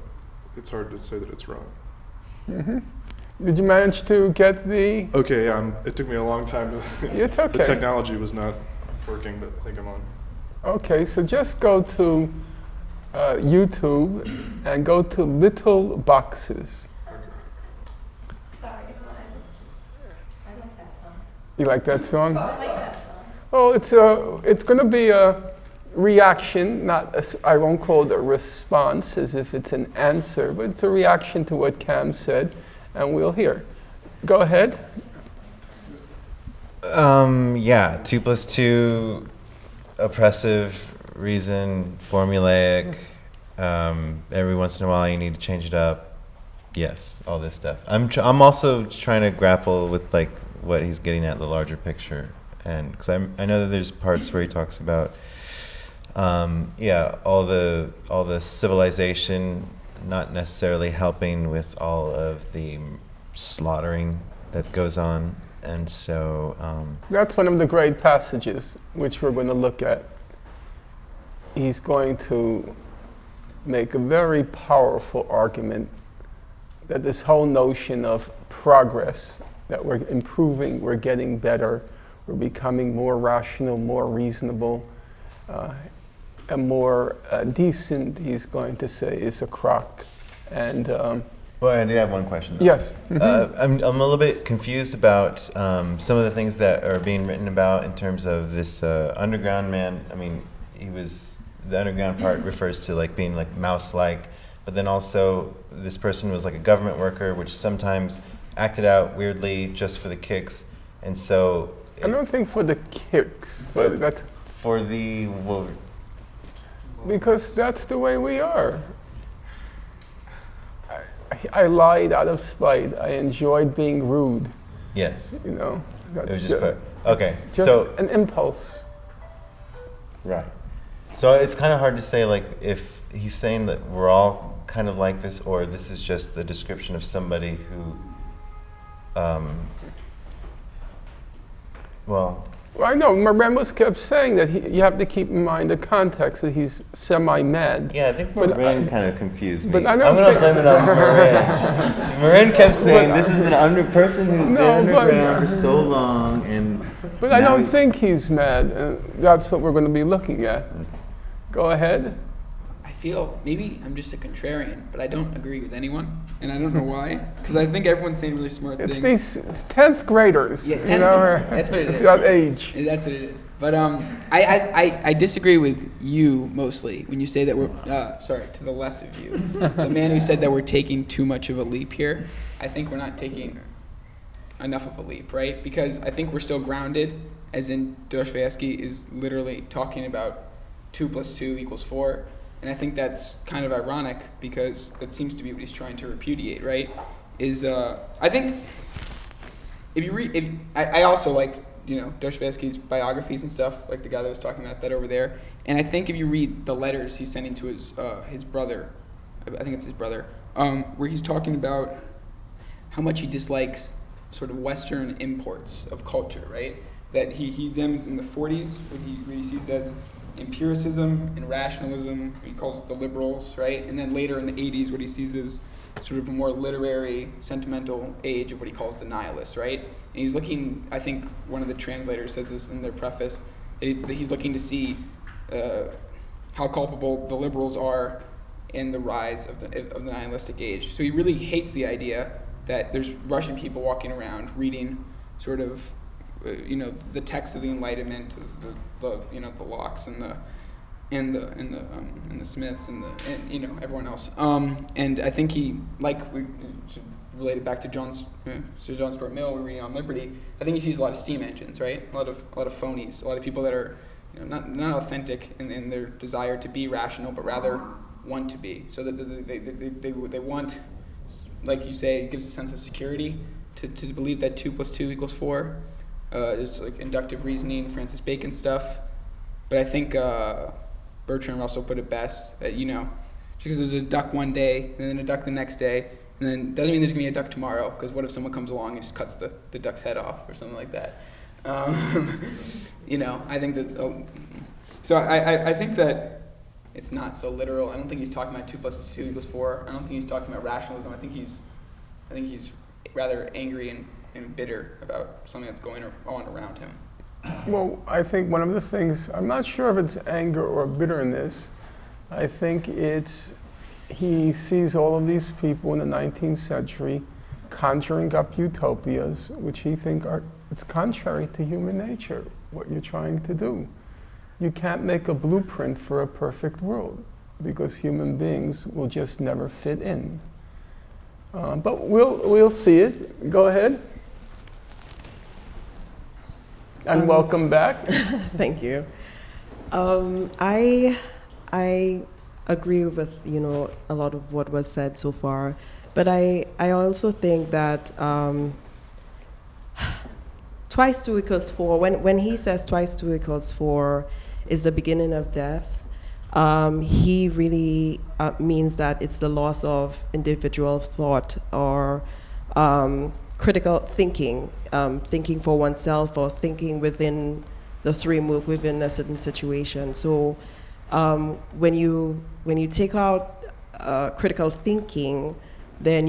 it's hard to say that it's wrong. Mm-hmm. Did you manage to get the? Okay, it took me a long time. It's okay. The technology was not working, but I think I'm on. Okay, so just go to YouTube and go to Little Boxes. Sorry, I like that song. You like that song? I like that song. Oh, it's going to be a reaction, I won't call it a response as if it's an answer, but it's a reaction to what Cam said, and we'll hear. Go ahead. 2 + 2, oppressive, reason, formulaic, every once in a while you need to change it up. Yes, all this stuff. I'm also trying to grapple with like what he's getting at, the larger picture, and because I know that there's parts where he talks about all the civilization not necessarily helping with all of the slaughtering that goes on, and so that's one of the great passages which we're going to look at. He's going to make a very powerful argument that this whole notion of progress, that we're improving, we're getting better, we're becoming more rational, more reasonable, and more decent, he's going to say, is a crock. And well, I do have one question, though. Yes. Mm-hmm. I'm a little bit confused about some of the things that are being written about in terms of this underground man. I mean, the underground part refers to like being like mouse-like, but then also this person was like a government worker, which sometimes acted out weirdly just for the kicks, and so. I don't think for the kicks, but that's. For the. Because that's the way we are. I lied out of spite. I enjoyed being rude. Yes. That's okay. Just so an impulse. Right. So it's kind of hard to say like if he's saying that we're all kind of like this, or this is just the description of somebody who, Well, I know. Moremos kept saying that you have to keep in mind the context that he's semi-mad. Yeah, I think Marin kind of confused me. But I I'm going to blame it on Marin. Marin kept saying this is an person who's been underground for so long, and. But I don't think he's mad, and that's what we're going to be looking at. Go ahead. I feel maybe I'm just a contrarian, but I don't agree with anyone, and I don't know why. Because I think everyone's saying really smart things. It's 10th graders. Yeah, that's what it is. It's about age. That's what it is. But I disagree with you mostly when you say that we're to the left of you, the man who said that we're taking too much of a leap here. I think we're not taking enough of a leap, right? Because I think we're still grounded, as in Dostoevsky is literally talking about 2 + 2 = 4. And I think that's kind of ironic because that seems to be what he's trying to repudiate, right? I think if you read, I also like, Dostoevsky's biographies and stuff, like the guy that was talking about that over there. And I think if you read the letters he's sending to his brother, I think it's his brother, where he's talking about how much he dislikes sort of Western imports of culture, right? That he examines in the 40s, what he sees as empiricism and rationalism, he calls the liberals, right? And then later in the 80s, what he sees is sort of a more literary, sentimental age of what he calls the nihilists, right? And he's looking, I think one of the translators says this in their preface, that he's looking to see how culpable the liberals are in the rise of the nihilistic age. So he really hates the idea that there's Russian people walking around reading sort of, the text of the Enlightenment, the Locks and the Smiths and everyone else. And I think he, like we related back to Sir John Stuart Mill, we're reading on Liberty. I think he sees a lot of steam engines, right? A lot of phonies, a lot of people that are not authentic in their desire to be rational, but rather want to be. So that they want, like you say, it gives a sense of security to believe that 2 + 2 = 4. It's like inductive reasoning, Francis Bacon stuff. But I think Bertrand Russell put it best that, just because there's a duck one day and then a duck the next day, and then doesn't mean there's going to be a duck tomorrow, because what if someone comes along and just cuts the duck's head off or something like that? I think that, so I think that it's not so literal. I don't think he's talking about 2 + 2 = 4. I don't think he's talking about rationalism. I think he's rather angry and bitter about something that's going on around him. Well, I think one of the things, I'm not sure if it's anger or bitterness. I think he sees all of these people in the 19th century conjuring up utopias, which he thinks it's contrary to human nature, what you're trying to do. You can't make a blueprint for a perfect world, because human beings will just never fit in. But we'll see it. Go ahead. And welcome back. Thank you. I agree with a lot of what was said so far, but I also think that twice 2 = 4. When he says twice 2 = 4 is the beginning of death, he really means that it's the loss of individual thought or critical thinking, thinking for oneself or thinking within the framework within a certain situation. So when you take out critical thinking, then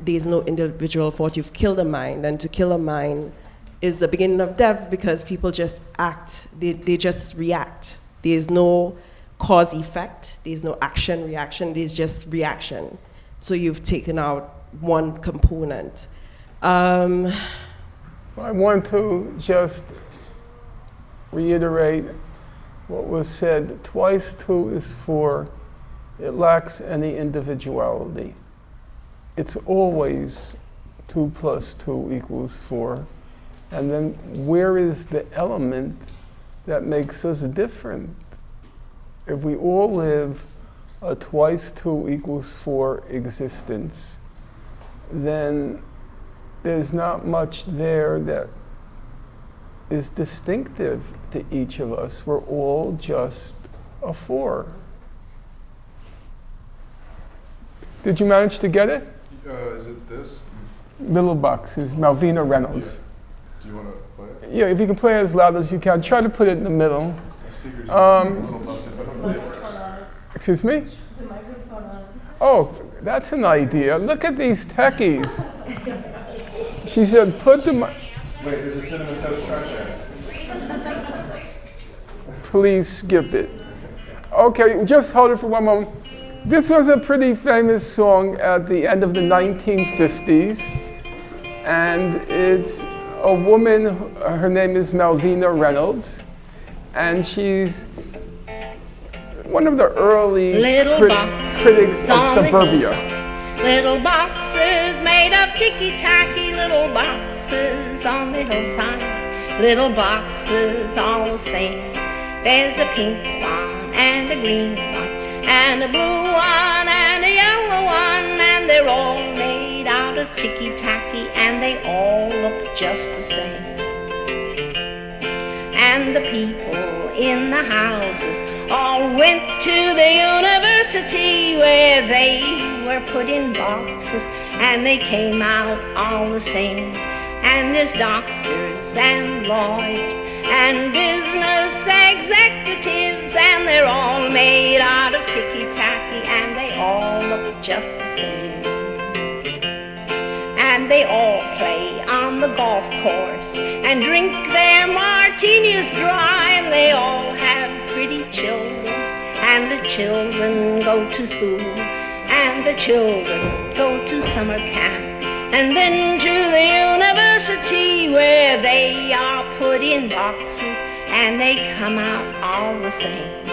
there's no individual thought. You've killed a mind, and to kill a mind is the beginning of death, because people just act. They just react. There's no cause effect. There's no action reaction. There's just reaction. So you've taken out one component. I want to just reiterate what was said. Twice 2 = 4. It lacks any individuality. It's always 2 + 2 = 4. And then where is the element that makes us different? If we all live a twice 2 = 4 existence, then there's not much there that is distinctive to each of us. We're all just a 4. Did you manage to get it? Is it this? Little box is Malvina Reynolds. Yeah. Do you want to play it? Yeah, if you can play it as loud as you can. Try to put it in the middle. The speakers are a little busted, but hopefully it works. Excuse me? Oh, that's an idea. Look at these techies. She said, put the Wait, there's a cinnamon toast crunch in it. Please skip it. Okay, just hold it for one moment. This was a pretty famous song at the end of the 1950s. And it's a woman, her name is Malvina Reynolds. And she's one of the early critics of suburbia. Little boxes made of ticky-tacky, little boxes on the hillside, little boxes all the same. There's a pink one and a green one and a blue one and a yellow one, and they're all made out of ticky-tacky, and they all look just the same. And the people in the houses all went to the university, where they were put in boxes and they came out all the same. And there's doctors and lawyers and business executives and they're all made out of ticky-tacky, and they all look just the same. And they all play on the golf course and drink their martinis dry, and they all have pretty children, and the children go to school, and the children go to summer camp, and then to the university where they are put in boxes and they come out all the same.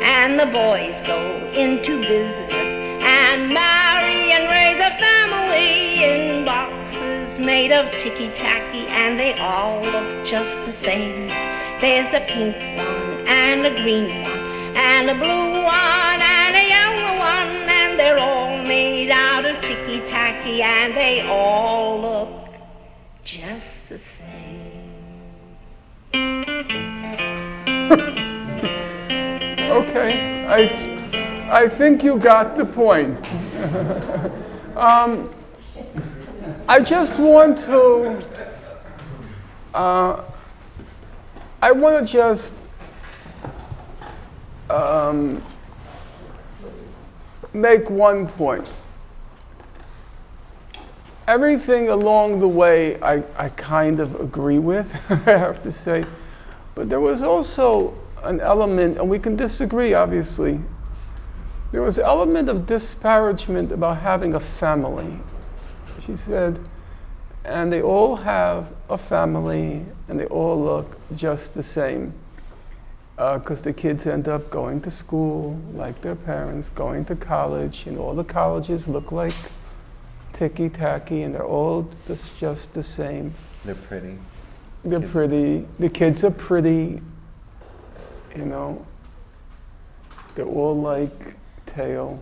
And the boys go into business and marry and raise a family in boxes made of ticky-tacky, and they all look just the same. There's a pink one and a green one and a blue one and a yellow one, and they're all made out of ticky-tacky, and they all look just the same. Okay, I think you got the point. I just want to, make one point. Everything along the way I kind of agree with, I have to say. But there was also an element, and we can disagree, obviously. There was an element of disparagement about having a family. She said, and they all have a family, and they all look just the same. Because the kids end up going to school like their parents, going to college, and all the colleges look like ticky-tacky, and they're all just the same. They're pretty. They're pretty. The kids are pretty, you know. They're all like Teo.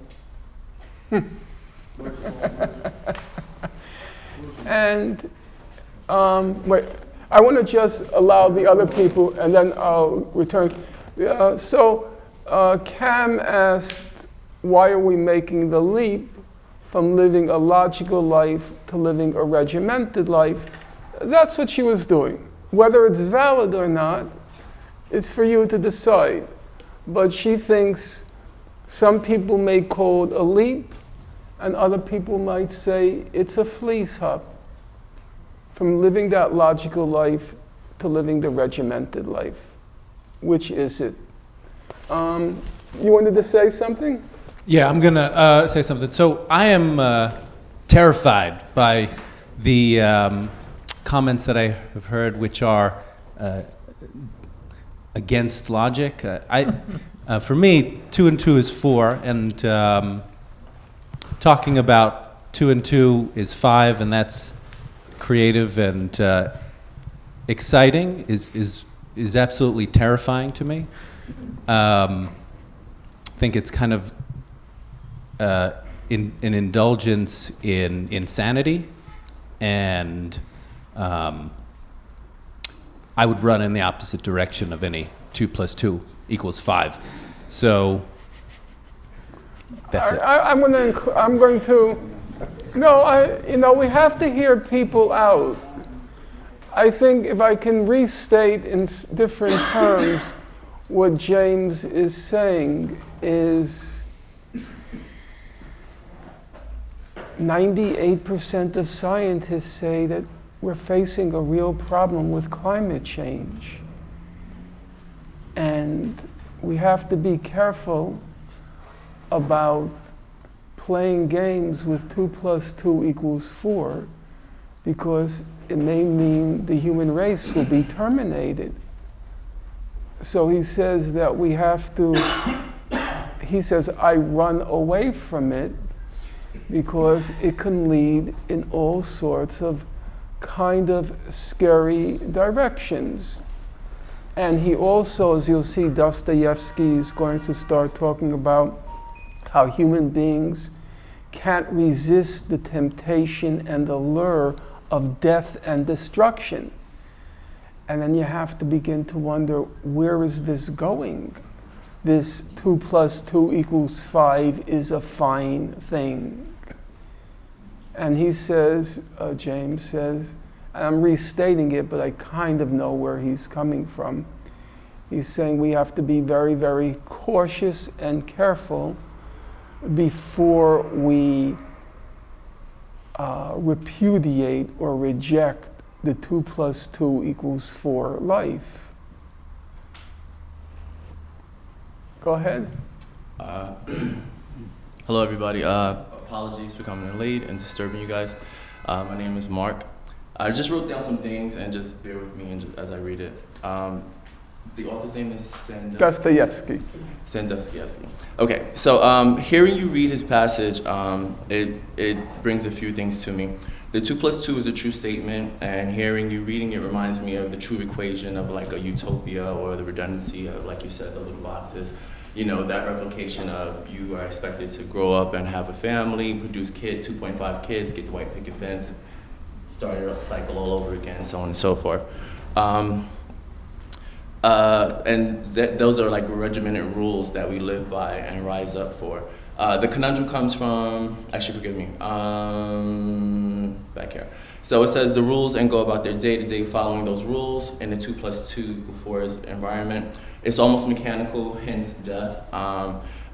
And wait, I want to just allow the other people, and then I'll return. Cam asked, why are we making the leap from living a logical life to living a regimented life? That's what she was doing. Whether it's valid or not, it's for you to decide. But she thinks some people may call it a leap, and other people might say it's a fleece hop from living that logical life to living the regimented life. Which is it? You wanted to say something? Yeah, I'm going to say something. So I am terrified by the comments that I have heard, which are against logic. For me, 2 and 2 is 4, and talking about 2 and 2 is 5, and that's creative and exciting is absolutely terrifying to me. I think it's kind of an indulgence in insanity, and I would run in the opposite direction of any 2 + 2 = 5. So that's it. I'm going to. No, we have to hear people out. I think if I can restate in different terms, what James is saying is 98% of scientists say that we're facing a real problem with climate change. And we have to be careful about playing games with 2 + 2 = 4, because it may mean the human race will be terminated. So he says that we have to, he says, I run away from it because it can lead in all sorts of kind of scary directions. And he also, as you'll see, Dostoevsky is going to start talking about how human beings can't resist the temptation and the lure of death and destruction. And then you have to begin to wonder, where is this going? This 2 + 2 = 5 is a fine thing. And he says, James says, and I'm restating it, but I kind of know where he's coming from. He's saying we have to be very, very cautious and careful before we repudiate or reject the 2 + 2 = 4 life. Go ahead. Hello, everybody. Apologies for coming in late and disturbing you guys. My name is Mark. I just wrote down some things, and just bear with me as I read it. The author's name is Dostoevsky. Dostoevsky. Okay, so hearing you read his passage, it brings a few things to me. The 2 + 2 is a true statement, and hearing you reading it reminds me of the true equation of like a utopia, or the redundancy of, like you said, the little boxes. You know, that replication of you are expected to grow up and have a family, produce 2.5 kids, get the white picket fence, start a cycle all over again, so on and so forth. Those are like regimented rules that we live by and rise up for. The conundrum comes from, actually forgive me, back here. So it says the rules and go about their day-to-day following those rules in the 2 + 2 = 4 environment. It's almost mechanical, hence death.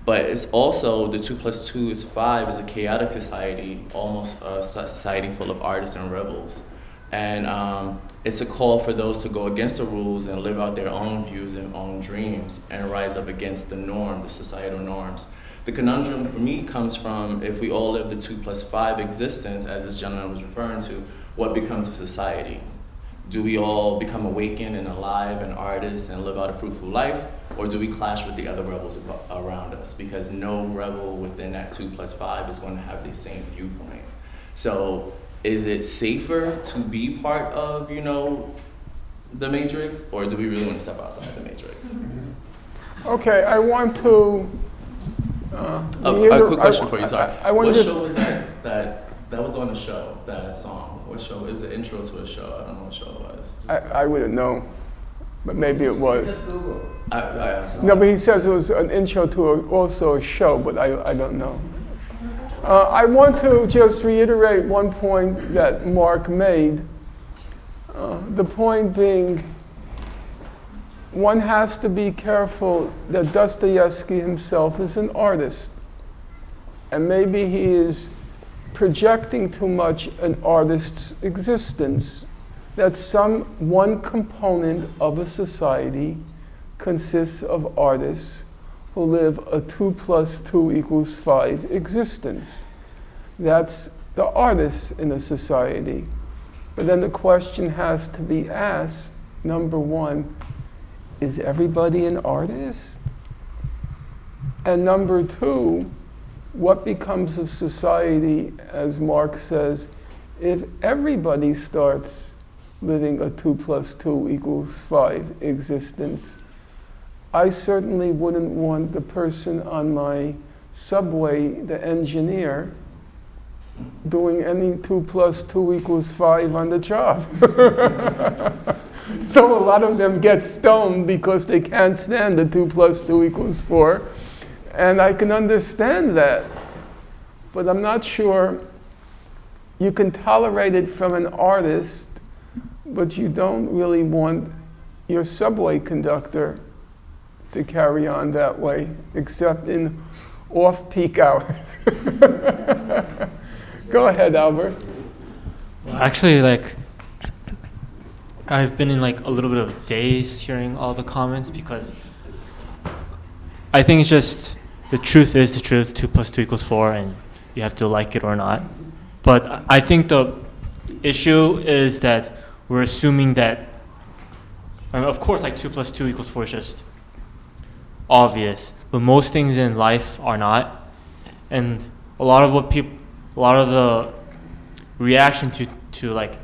But it's also, the 2 + 2 = 5 is a chaotic society, almost a society full of artists and rebels. And it's a call for those to go against the rules and live out their own views and own dreams and rise up against the norm, the societal norms. The conundrum for me comes from, if we all live the 2 + 5 existence, as this gentleman was referring to, what becomes of society? Do we all become awakened and alive and artists and live out a fruitful life? Or do we clash with the other rebels around us? Because no rebel within that 2 + 5 is going to have the same viewpoint. So is it safer to be part of, the matrix? Or do we really want to step outside the matrix? Okay, I want to... a quick question for you, sorry. What show was that was on the show, that song? What show? It was an intro to a show. I don't know what show it was. I wouldn't know, but maybe it was. Just Google. No, but he says it was an intro to also a show, but I don't know. I want to just reiterate one point that Mark made. The point being, one has to be careful that Dostoevsky himself is an artist. And maybe he is projecting too much an artist's existence, that one component of a society consists of artists who live a 2 + 2 = 5 existence. That's the artists in a society. But then the question has to be asked, number one, is everybody an artist? And number two, what becomes of society, as Mark says, if everybody starts living a 2 + 2 = 5 existence? I certainly wouldn't want the person on my subway, the engineer, doing any 2 + 2 = 5 on the job. So a lot of them get stoned because they can't stand the 2 + 2 = 4. And I can understand that. But I'm not sure you can tolerate it from an artist, but you don't really want your subway conductor to carry on that way, except in off-peak hours. Go ahead, Albert. Well, actually, I've been in a little bit of a daze hearing all the comments, because I think it's just the truth is the truth. 2 + 2 = 4, and you have to like it or not. But I think the issue is that we're assuming that, of course, 2 + 2 = 4 is just obvious, but most things in life are not. And a lot of the reaction to the 2 +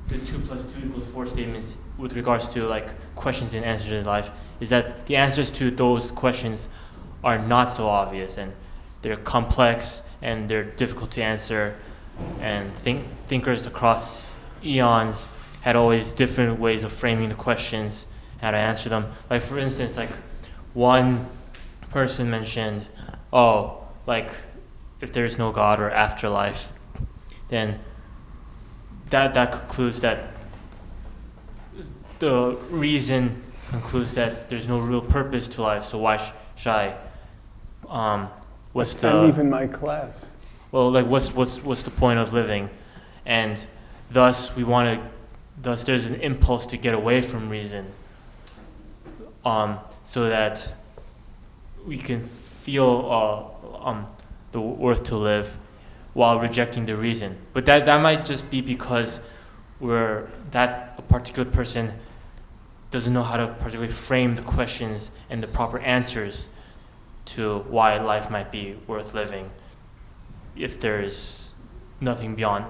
2 = 4 statements with regards to questions and answers in life is that the answers to those questions are not so obvious, and they're complex and they're difficult to answer, and thinkers across eons had always different ways of framing the questions, how to answer them. For instance, one person mentioned, if there's no God or afterlife, then that concludes that the reason concludes that there's no real purpose to life, so why should I? What's Not even my class. Well, like what's the point of living? And thus there's an impulse to get away from reason, so that we can feel the worth to live while rejecting the reason. But that might just be because a particular person doesn't know how to particularly frame the questions and the proper answers to why life might be worth living if there is nothing beyond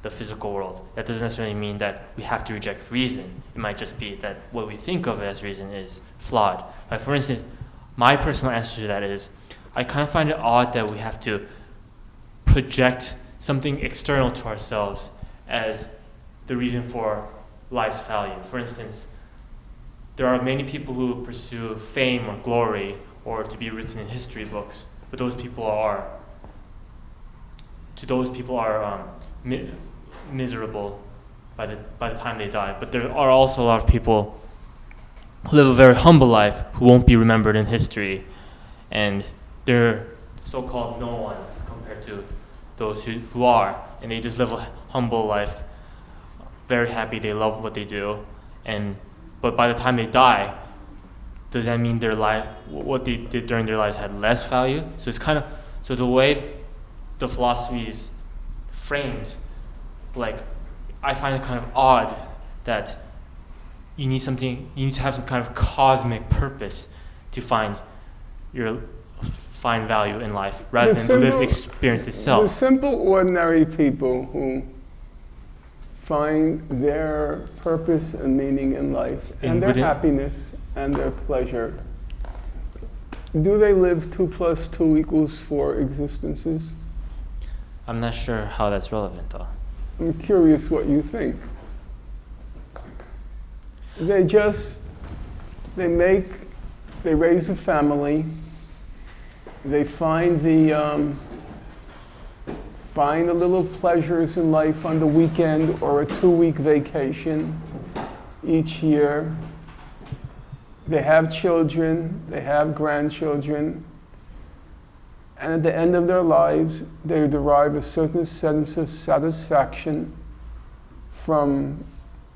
the physical world. That doesn't necessarily mean that we have to reject reason. It might just be that what we think of as reason is flawed. Like, for instance, my personal answer to that is, I kind of find it odd that we have to project something external to ourselves as the reason for life's value. For instance, there are many people who pursue fame or glory or to be written in history books, but those people are miserable by the time they die. But there are also a lot of people who live a very humble life who won't be remembered in history, and they're so-called no ones compared to those who are, and they just live a humble life, very happy, they love what they do, but by the time they die, does that mean their life, what they did during their lives had less value? So it's kind of, so the way the philosophy is framed, like, I find it kind of odd that you need to have some kind of cosmic purpose to find value in life rather than the lived experience itself. The simple, ordinary people who find their purpose and meaning in life and their happiness and their pleasure, do they live 2 + 2 = 4 existences? I'm not sure how that's relevant, though. I'm curious what you think. They raise a family, they find the little pleasures in life on the weekend or a 2-week vacation each year. They have children, they have grandchildren, and at the end of their lives, they derive a certain sense of satisfaction from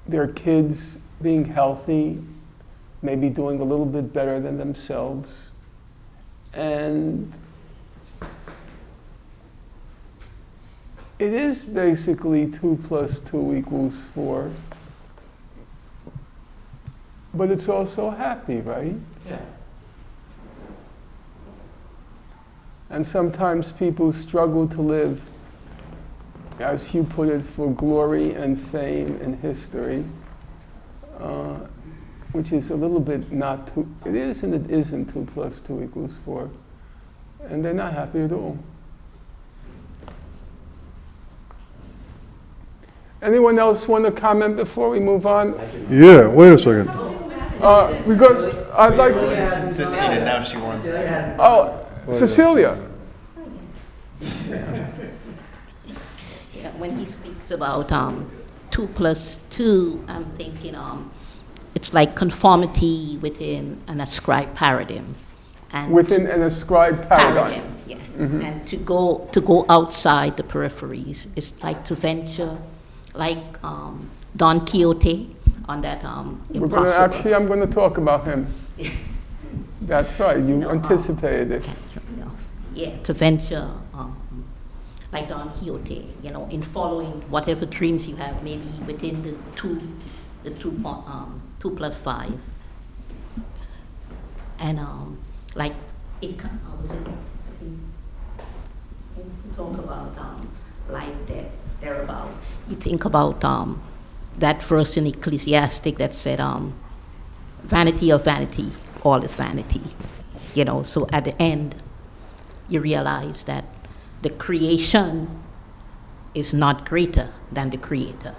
their kids being healthy, maybe doing a little bit better than themselves. And it is basically 2 + 2 = 4. But it's also happy, right? Yeah. And sometimes people struggle to live, as Hugh put it, for glory and fame and history, which is a little bit not too, it is and it isn't 2 + 2 = 4. And they're not happy at all. Anyone else want to comment before we move on? Yeah, wait a second. Because I'd like to... insisting and now she wants to. Oh, Cecilia. Yeah, when he speaks about 2 + 2, I'm thinking it's like conformity within an ascribed paradigm. And within an ascribed paradigm. Yeah. Mm-hmm. And to go outside the peripheries is like to venture, like Don Quixote on that impossible. I'm going to talk about him. That's right, you anticipated it. Yeah, to venture, like Don Quixote, in following whatever dreams you have, maybe within the 2 + 5. And like it, talk about life, death, thereabout. You think about that verse in Ecclesiastic that said, vanity of vanity, all is vanity. So at the end, you realize that the creation is not greater than the creator.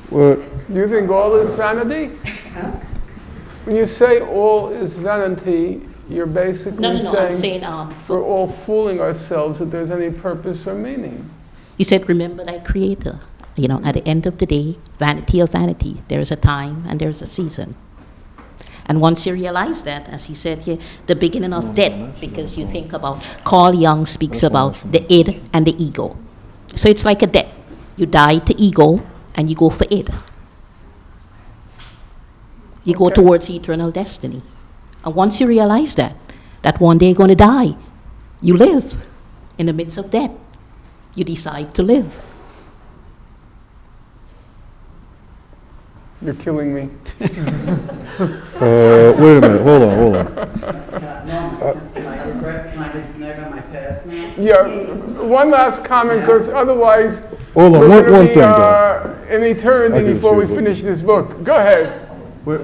What? You think all is vanity? When you say all is vanity, you're basically saying we're all fooling ourselves that there's any purpose or meaning. You said, remember thy creator. You know, at the end of the day, vanity of vanity, there's a time and there's a season. And once you realize that, as he said here, the beginning of death, because you think about, Carl Jung speaks about the id and the ego. So it's like a death. You die to ego and you go for id. You go towards eternal destiny. And once you realize that one day you're going to die, you live in the midst of death. You decide to live. You're killing me. Wait a minute, hold on. Can I neg on my past now? Yeah, one last comment, because otherwise Hold on, we're one going to thing, be though. in eternity I can before we see, finish this book. Go ahead. All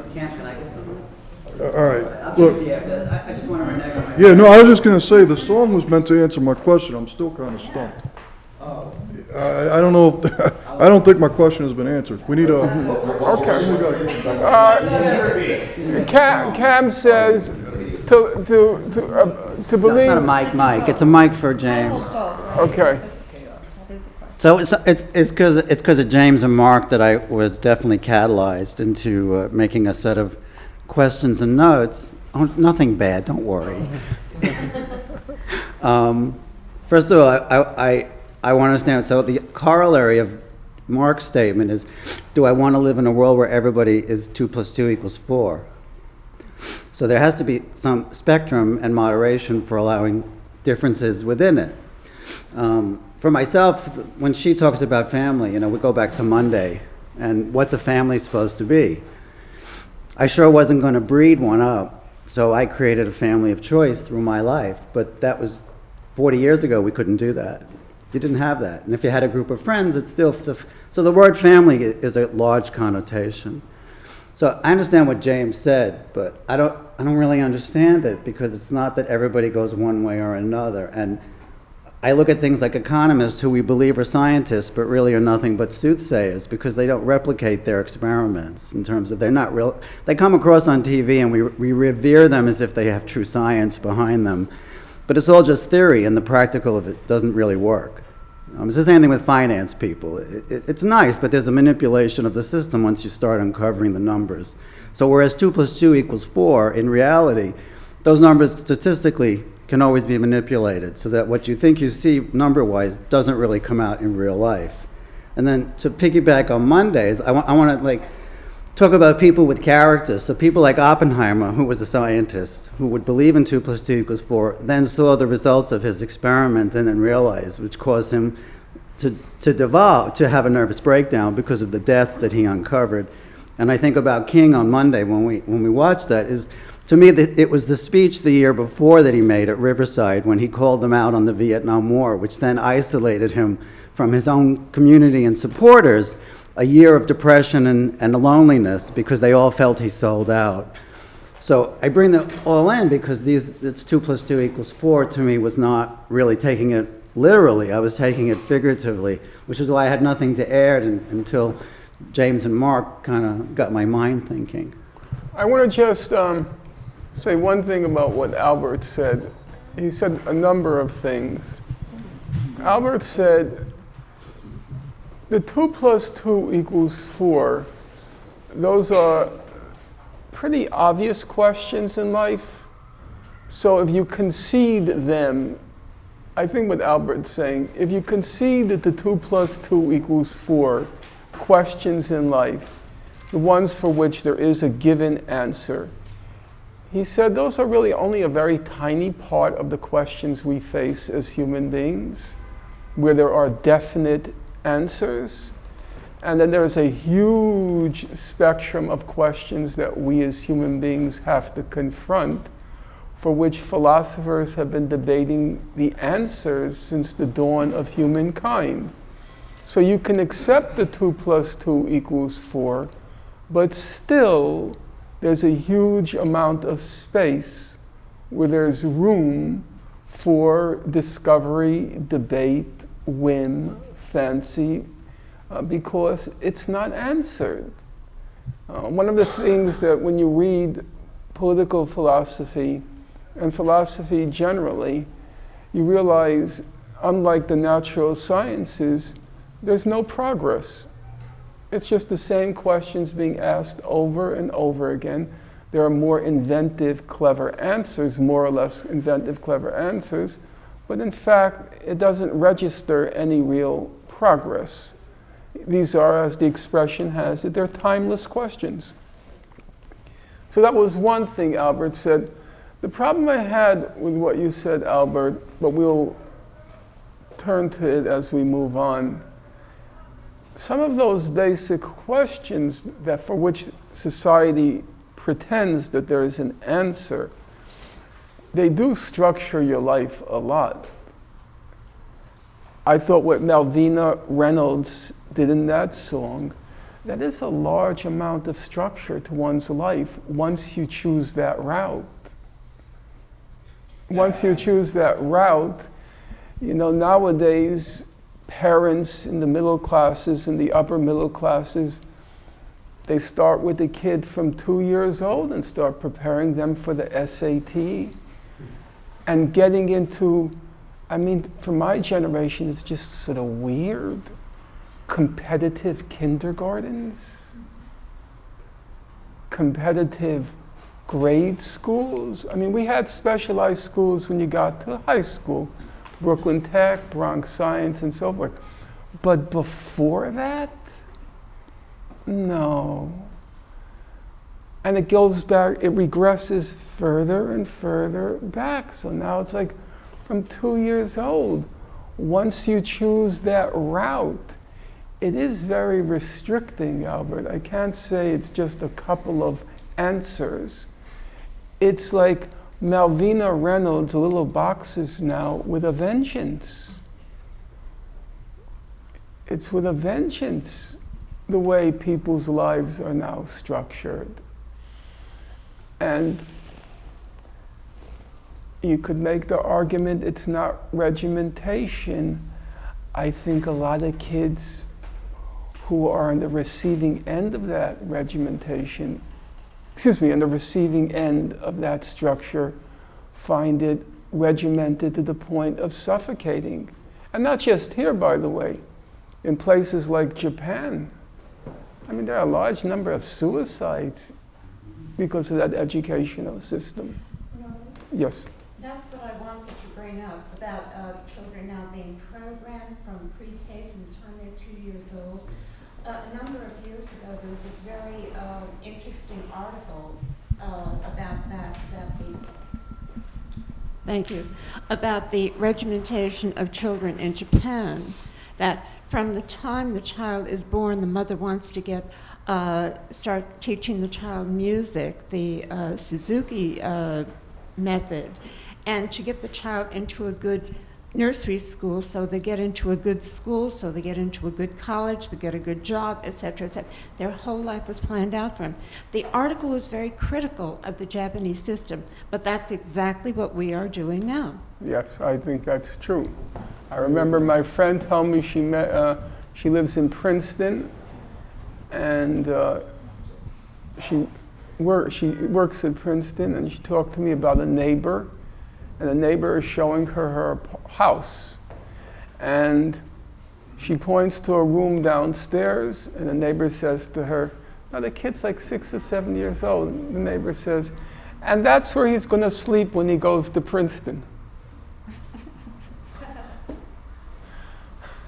right, look. I just want to renege on my Yeah, no, I was just gonna say, the song was meant to answer my question, I'm still kind of stumped. I don't know if, I don't think my question has been answered. We need a. Okay. Cam says to believe. It's not a mic, Mike. It's a mic for James. Okay. So it's because of James and Mark that I was definitely catalyzed into making a set of questions and notes. Oh, nothing bad, don't worry. First of all, I want to understand, so the corollary of Mark's statement is, do I want to live in a world where everybody is 2 + 2 = 4? So there has to be some spectrum and moderation for allowing differences within it. For myself, when she talks about family, we go back to Monday, and what's a family supposed to be? I sure wasn't going to breed one up, so I created a family of choice through my life, but that was 40 years ago. We couldn't do that. You didn't have that. And if you had a group of friends, it's still, so the word family is a large connotation. So I understand what James said, but I don't really understand it, because it's not that everybody goes one way or another. And I look at things like economists who we believe are scientists, but really are nothing but soothsayers, because they don't replicate their experiments in terms of they're not real. They come across on TV and we revere them as if they have true science behind them. But it's all just theory, and the practical of it doesn't really work. It's the same thing with finance people. It's nice, but there's a manipulation of the system once you start uncovering the numbers. So whereas 2 + 2 = 4, in reality, those numbers statistically can always be manipulated, so that what you think you see number-wise doesn't really come out in real life. And then to piggyback on Mondays, I want to talk about people with characters. So people like Oppenheimer, who was a scientist, who would believe in 2 + 2 = 4, then saw the results of his experiment and then realized, which caused him to devolve, to have a nervous breakdown because of the deaths that he uncovered. And I think about King on Monday when we watched that, is, to me, it was the speech the year before that he made at Riverside when he called them out on the Vietnam War, which then isolated him from his own community and supporters, a year of depression and loneliness, because they all felt he sold out. So I bring that all in because it's 2 + 2 = 4 to me was not really taking it literally. I was taking it figuratively, which is why I had nothing to add until James and Mark kind of got my mind thinking. I want to just say one thing about what Albert said. He said a number of things. Albert said the 2 + 2 = 4, those are pretty obvious questions in life. So if you concede them, I think what Albert's saying, if you concede that the 2 + 2 = 4 questions in life, the ones for which there is a given answer, he said those are really only a very tiny part of the questions we face as human beings, where there are definite answers. And then there's a huge spectrum of questions that we as human beings have to confront, for which philosophers have been debating the answers since the dawn of humankind. So you can accept the 2 + 2 = 4, but still there's a huge amount of space where there's room for discovery, debate, whim, fancy, because it's not answered. One of the things that when you read political philosophy and philosophy generally, you realize, unlike the natural sciences, there's no progress. It's just the same questions being asked over and over again. There are more inventive, clever answers, more or less inventive, clever answers, but in fact, it doesn't register any real progress. These are, as the expression has it, they're timeless questions. So that was one thing Albert said. The problem I had with what you said, Albert, but we'll turn to it as we move on. Some of those basic questions that for which society pretends that there is an answer, they do structure your life a lot. I thought what Malvina Reynolds did in that song, that is a large amount of structure to one's life once you choose that route. Once you choose that route, you know, nowadays, parents in the middle classes and the upper middle classes, they start with the kid from 2 years old and start preparing them for the SAT and getting into, I mean, for my generation, it's just sort of weird, competitive kindergartens, competitive grade schools. I mean, we had specialized schools when you got to high school, Brooklyn Tech, Bronx Science, and so forth. But before that, no. And it goes back, it regresses further and further back. So now it's like from 2 years old. Once you choose that route, it is very restricting, Albert. I can't say it's just a couple of answers. It's like Malvina Reynolds' little boxes now with a vengeance. It's with a vengeance the way people's lives are now structured. And you could make the argument it's not regimentation. I think a lot of kids who are on the receiving end of that regimentation, on the receiving end of that structure, find it regimented to the point of suffocating. And not just here, by the way, in places like Japan. I mean, there are a large number of suicides because of that educational system. Yes? That's what I wanted to bring up about children now being programmed from pre-K from the time they're 2 years old. A number of years ago, there was a very interesting article about that thank you, about the regimentation of children in Japan, that from the time the child is born, the mother wants to get start teaching the child music, the Suzuki method, and to get the child into a good nursery school, so they get into a good school, so they get into a good college, they get a good job, etc., etc. Their whole life was planned out for them. The article was very critical of the Japanese system, but that's exactly what we are doing now. Yes, I think that's true. I remember my friend told me she lives in Princeton, and she works at Princeton, and she talked to me about a neighbor, and the neighbor is showing her house. And she points to a room downstairs, and the neighbor says to her, now the kid's like 6 or 7 years old, and the neighbor says, and that's where he's going to sleep when he goes to Princeton.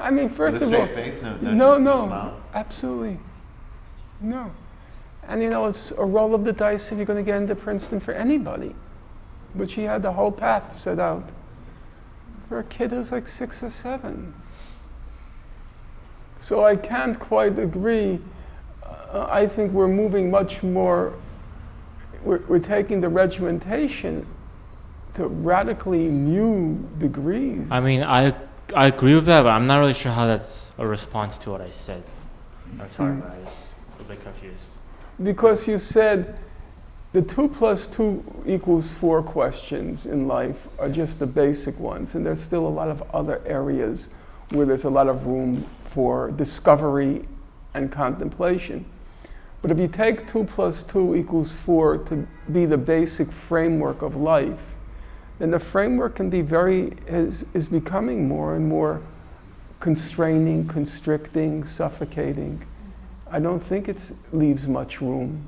I mean, first of all, face? No, absolutely, no. And you know, it's a roll of the dice if you're going to get into Princeton for anybody. But she had the whole path set out for a kid who's like 6 or 7. So I can't quite agree. I think we're moving much more, we're taking the regimentation to radically new degrees. I mean, I agree with that, but I'm not really sure how that's a response to what I said. I'm sorry, but I was a bit confused. Because you said the 2 + 2 = 4 questions in life are just the basic ones, and there's still a lot of other areas where there's a lot of room for discovery and contemplation. But if you take 2 + 2 = 4 to be the basic framework of life, then the framework can be is becoming more and more constraining, constricting, suffocating. I don't think it leaves much room.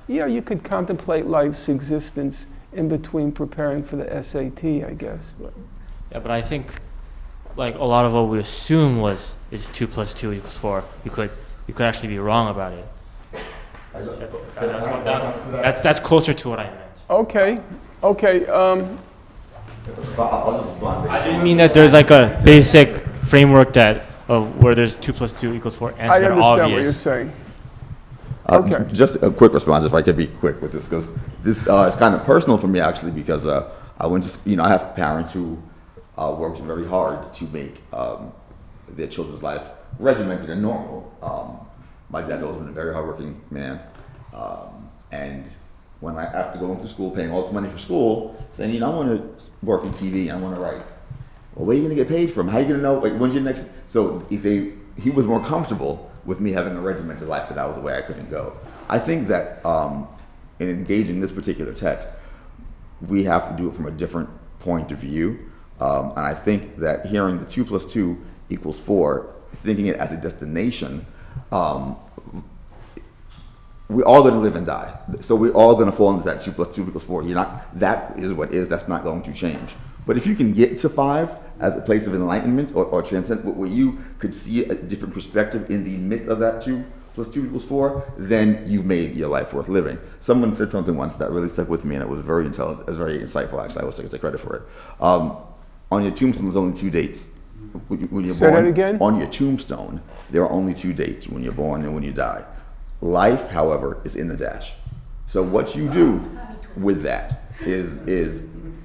Yeah, you could contemplate life's existence in between preparing for the SAT, I guess. But Yeah, but I think like a lot of what we assume is 2 + 2 = 4. You could actually be wrong about it. That's closer to what I meant. okay. I'll just respond. I didn't mean that there's like a basic framework of where there's 2 + 2 = 4 answers I that are understand obvious. what you're saying. Okay. Just a quick response, if I could be quick with this, because this is kind of personal for me actually, because I went to, I have parents who worked very hard to make their children's life regimented and normal. My dad's always been a very hardworking man, and when after going through school, paying all this money for school, saying, I want to work in TV, I want to write. Well, where are you going to get paid from? How are you going to know? Like, when's your next? So he was more comfortable with me having a regimented life, but that was the way I couldn't go. I think that in engaging this particular text, we have to do it from a different point of view. And I think that hearing the 2 + 2 = 4, thinking it as a destination, we're all going to live and die. So we're all going to fall into that 2 + 2 = 4. That is what is, that's not going to change. But if you can get to 5 as a place of enlightenment or transcendence, where you could see a different perspective in the midst of that 2 + 2 = 4, then you've made your life worth living. Someone said something once that really stuck with me, and it was very intelligent, it was very insightful actually. I always take credit for it. On your tombstone, there's only 2 dates. When you're Say born, that again? On your tombstone, there are only 2 dates, when you're born and when you die. Life, however, is in the dash. So what you do with that is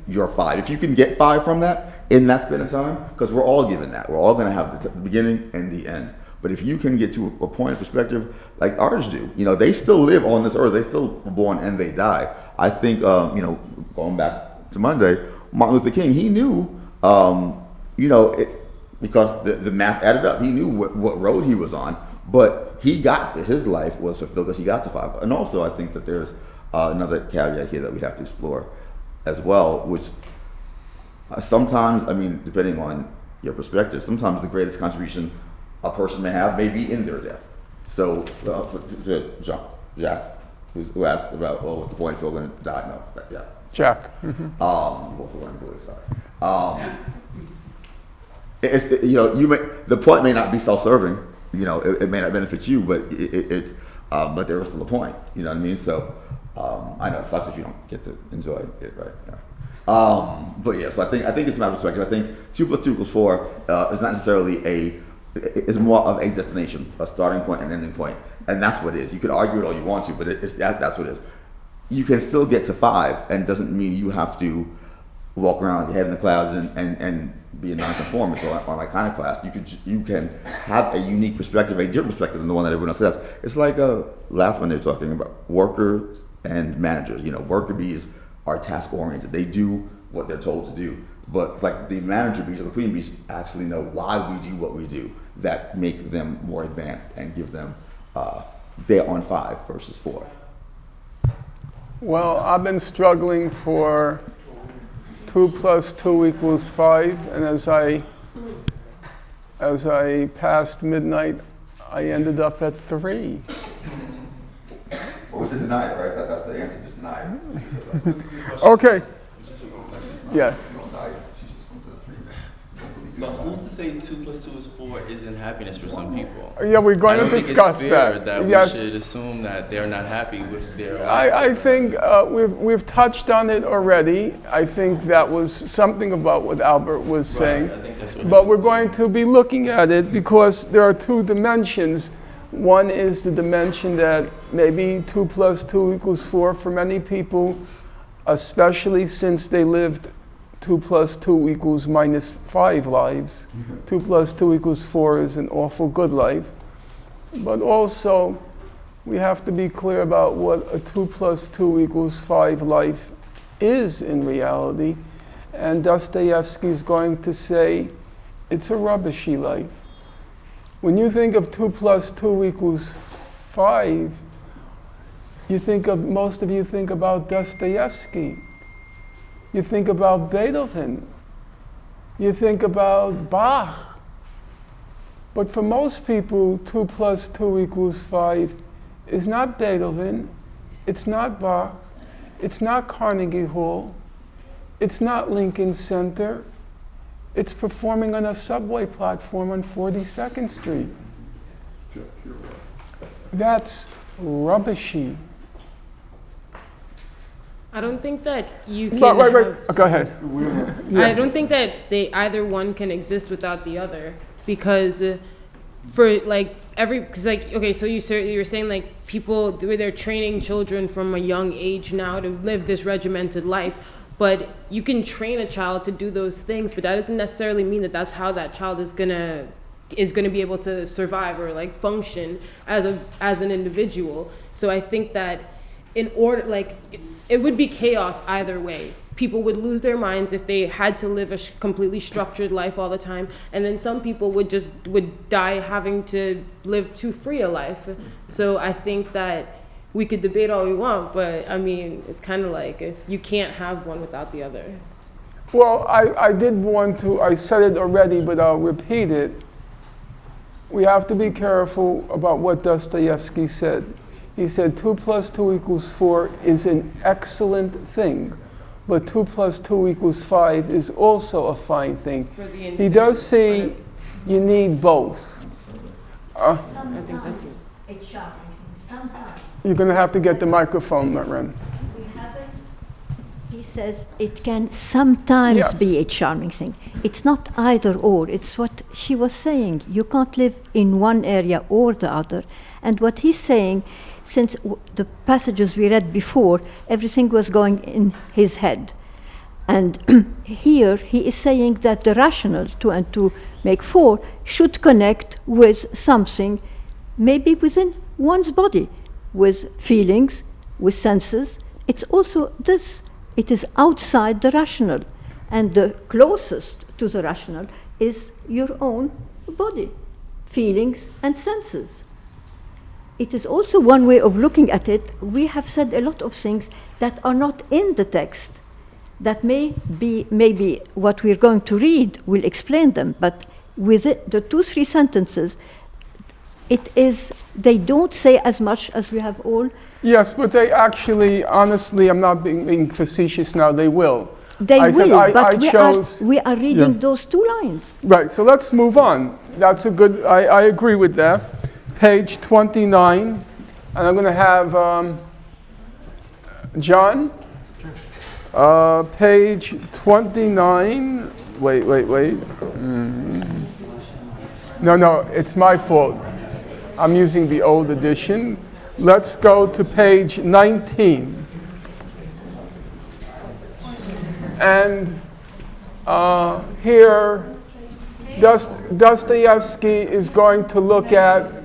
your 5. If you can get 5 from that in that span of time, because we're all given that. We're all going to have the beginning and the end. But if you can get to a point of perspective like ours do, they still live on this earth. They still were born and they die. I think, going back to Monday, Martin Luther King, he knew, because the math added up. He knew what road he was on, but his life was fulfilled because he got to 5. And also, I think that there's another caveat here that we have to explore as well, which sometimes, depending on your perspective, sometimes the greatest contribution a person may have may be in their death. So, to Jack, who asked about, what's the point if you're going to die? No, yeah. Jack. Both of them, sorry. The point may not be self-serving. It may not benefit you, but but there is still a point. You know what I mean? So I know it sucks if you don't get to enjoy it, right? Yeah. But yeah, so I think it's my perspective. I think 2 + 2 = 4 is not necessarily it's more of a destination, a starting point and ending point, and that's what it is. You could argue it all you want to, but that's what it is. You can still get to 5, and it doesn't mean you have to walk around with your head in the clouds and be a nonconformist or an iconoclast. You can have a unique perspective, a different perspective than the one that everyone else has. It's like last one they were talking about workers and managers. Worker bees are task oriented. They do what they're told to do. But like the manager bees or the queen bees actually know why we do what we do, that make them more advanced and give them they're on 5 versus 4. Well, I've been struggling for 2 + 2 = 5, and as I passed midnight, I ended up at 3. Well, it's a denial, right? That's the answer, just deny it. Okay. Yes. But who's to say 2 + 2 = 4 isn't happiness for some people? Yeah, we're going to discuss I don't think it's fair that. that Yes. we should assume that they're not happy with their life. I think we've touched on it already. I think that was something about what Albert was saying. I think that's what But we're going to be looking at it because there are 2 dimensions. One is the dimension that maybe 2 + 2 = 4 for many people, especially since they lived 2 + 2 = -5 lives. 2 + 2 = 4 is an awful good life. But also, we have to be clear about what a 2 + 2 = 5 life is in reality. And Dostoevsky is going to say it's a rubbishy life. When you think of 2 + 2 = 5, most of you think about Dostoevsky. You think about Beethoven. You think about Bach. But for most people, 2 plus 2 equals 5 is not Beethoven, it's not Bach, it's not Carnegie Hall, it's not Lincoln Center, it's performing on a subway platform on 42nd Street. That's rubbishy. I don't think that you can. Wait. Go ahead. I don't think that either one can exist without the other, because for like because like, okay, so you're saying like people where they're training children from a young age now to live this regimented life, but you can train a child to do those things, but that doesn't necessarily mean that that's how that child is gonna be able to survive or like function as an individual. So I think that in order, like, it would be chaos either way. People would lose their minds if they had to live a completely structured life all the time, and then some people would die having to live too free a life. So I think that we could debate all we want, but I mean, it's kind of like you can't have one without the other. Well, I did want to, I said it already, but I'll repeat it. We have to be careful about what Dostoevsky said. He said 2 plus 2 equals 4 is an excellent thing, but 2 plus 2 equals 5 is also a fine thing. He does say you need both. I think that's it's shocking. Sometimes. You're going to have to get the microphone, Ren. He says it can sometimes be a charming thing. It's not either or. It's what she was saying. You can't live in one area or the other. And what he's saying, since the passages we read before, everything was going in his head. And here he is saying that the rational, 2 and 2 make 4, should connect with something maybe within one's body, with feelings, with senses. It's also this. It is outside the rational. And the closest to the rational is your own body, feelings and senses. It is also one way of looking at it. We have said a lot of things that are not in the text, that maybe what we're going to read will explain them, but with the 2-3 sentences, they don't say as much as we have all. Yes, but they actually, honestly, I'm not being facetious now, they will. They will, but we are reading Yeah. those 2 lines. Right, so let's move on. That's a good, I agree with that. Page 29, and I'm going to have John. Page 29, wait. No, it's my fault. I'm using the old edition. Let's go to page 19. And here, Dostoevsky is going to look at.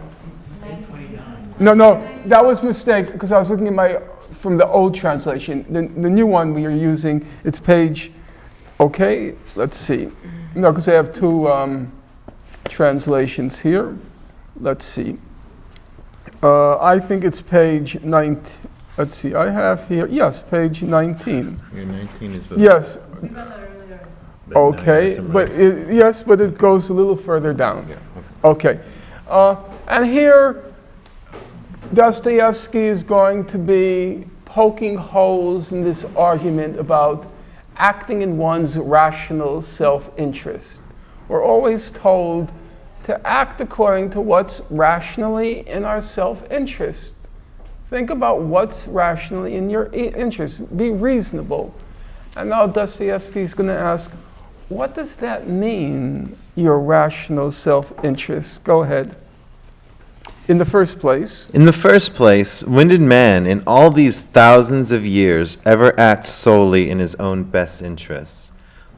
No, that was a mistake because I was looking at from the old translation. The new one we are using, it's page, okay, let's see. No, because I have 2 translations here. Let's see. I think it's page 19. Let's see, I have here, yes, page 19. Your 19 is what? Yes. Okay, but it goes a little further down. Yeah, okay. And here, Dostoevsky is going to be poking holes in this argument about acting in one's rational self-interest. We're always told to act according to what's rationally in our self-interest. Think about what's rationally in your interest. Be reasonable. And now Dostoevsky is going to ask, what does that mean, your rational self-interest? Go ahead. In the first place, when did man, in all these thousands of years, ever act solely in his own best interests?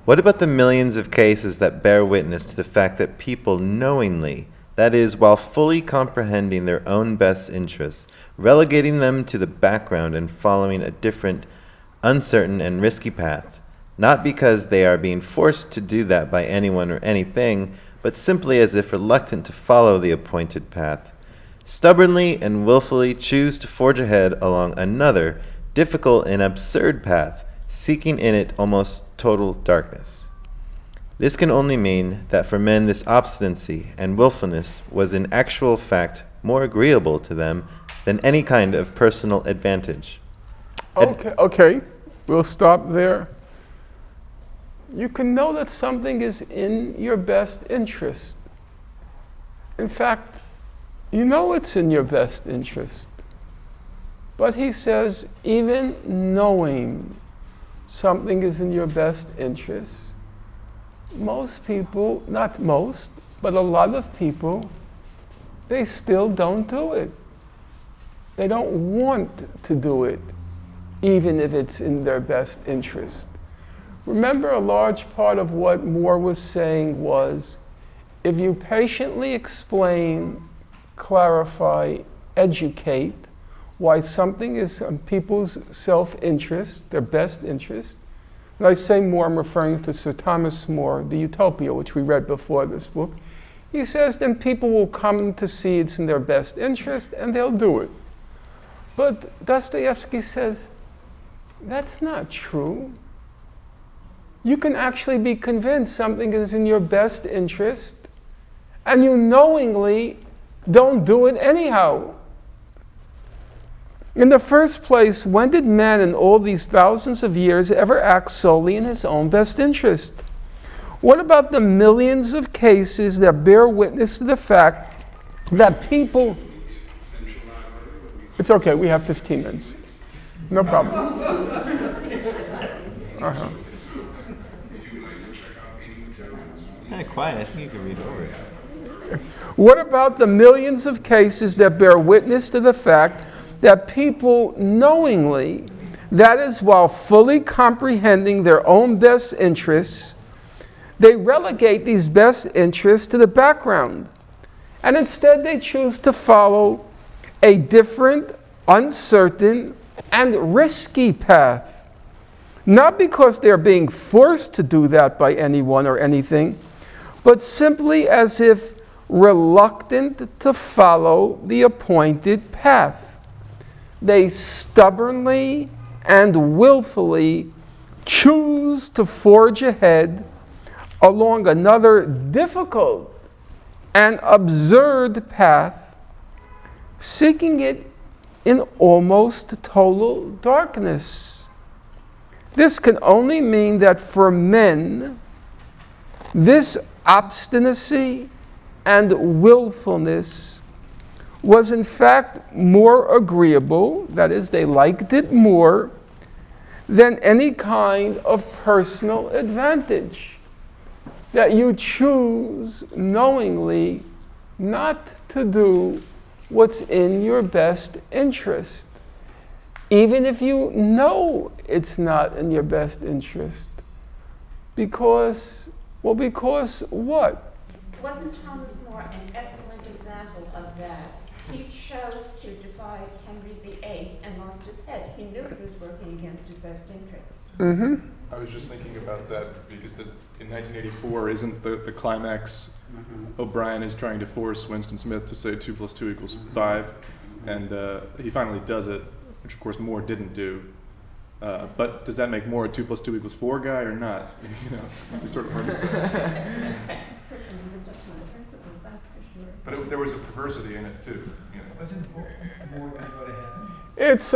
What about the millions of cases that bear witness to the fact that people knowingly, that is, while fully comprehending their own best interests, relegating them to the background and following a different, uncertain, and risky path, not because they are being forced to do that by anyone or anything, but simply as if reluctant to follow the appointed path, stubbornly and willfully choose to forge ahead along another difficult and absurd path, seeking in it almost total darkness. This can only mean that for men this obstinacy and willfulness was in actual fact more agreeable to them than any kind of personal advantage. Okay, we'll stop there. You can know that something is in your best interest. In fact, you know it's in your best interest. But he says, even knowing something is in your best interest, most people, not most, but a lot of people, they still don't do it. They don't want to do it, even if it's in their best interest. Remember, a large part of what Moore was saying was, if you patiently explain, clarify, educate why something is in people's self-interest, their best interest, and I say Moore, I'm referring to Sir Thomas More, the Utopia, which we read before this book. He says then people will come to see it's in their best interest and they'll do it. But Dostoevsky says, that's not true. You can actually be convinced something is in your best interest, and you knowingly don't do it anyhow. In the first place, when did man in all these thousands of years ever act solely in his own best interest? What about the millions of cases that bear witness to the fact that people... It's okay, we have 15 minutes. No problem. Uh-huh. Kind of quiet. I think you can read over it. What about the millions of cases that bear witness to the fact that people knowingly, that is, while fully comprehending their own best interests, they relegate these best interests to the background, and instead they choose to follow a different, uncertain, and risky path. Not because they're being forced to do that by anyone or anything, but simply as if reluctant to follow the appointed path. They stubbornly and willfully choose to forge ahead along another difficult and absurd path, seeking it in almost total darkness. This can only mean that for men, this obstinacy and willfulness was in fact more agreeable, that is, they liked it more, than any kind of personal advantage. That you choose knowingly not to do what's in your best interest, even if you know it's not in your best interest. Because what? Wasn't Thomas More an excellent example of that? He chose to defy Henry VIII and lost his head. He knew he was working against his best interest. Mm-hmm. I was just thinking about that because in 1984, isn't the climax, O'Brien is trying to force Winston Smith to say 2 + 2 = 5, and he finally does it, which of course Moore didn't do. But does that make Moore a 2 + 2 = 4 guy or not? You know, it's sort of hard to say. But there was a perversity in it too. You know. Wasn't Moore going to go to heaven? It's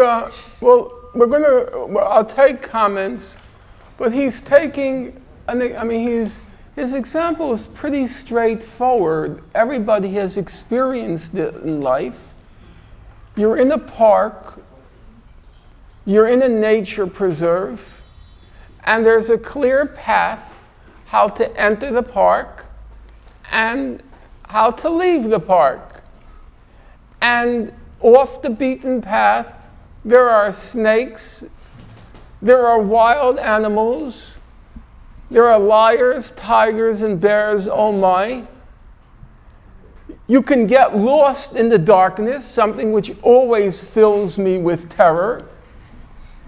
I'll take comments, but he's taking. His example is pretty straightforward. Everybody has experienced it in life. You're in a park. You're in a nature preserve, and there's a clear path how to enter the park and how to leave the park. And off the beaten path, there are snakes, there are wild animals, there are lions, tigers, and bears, oh my. You can get lost in the darkness, something which always fills me with terror,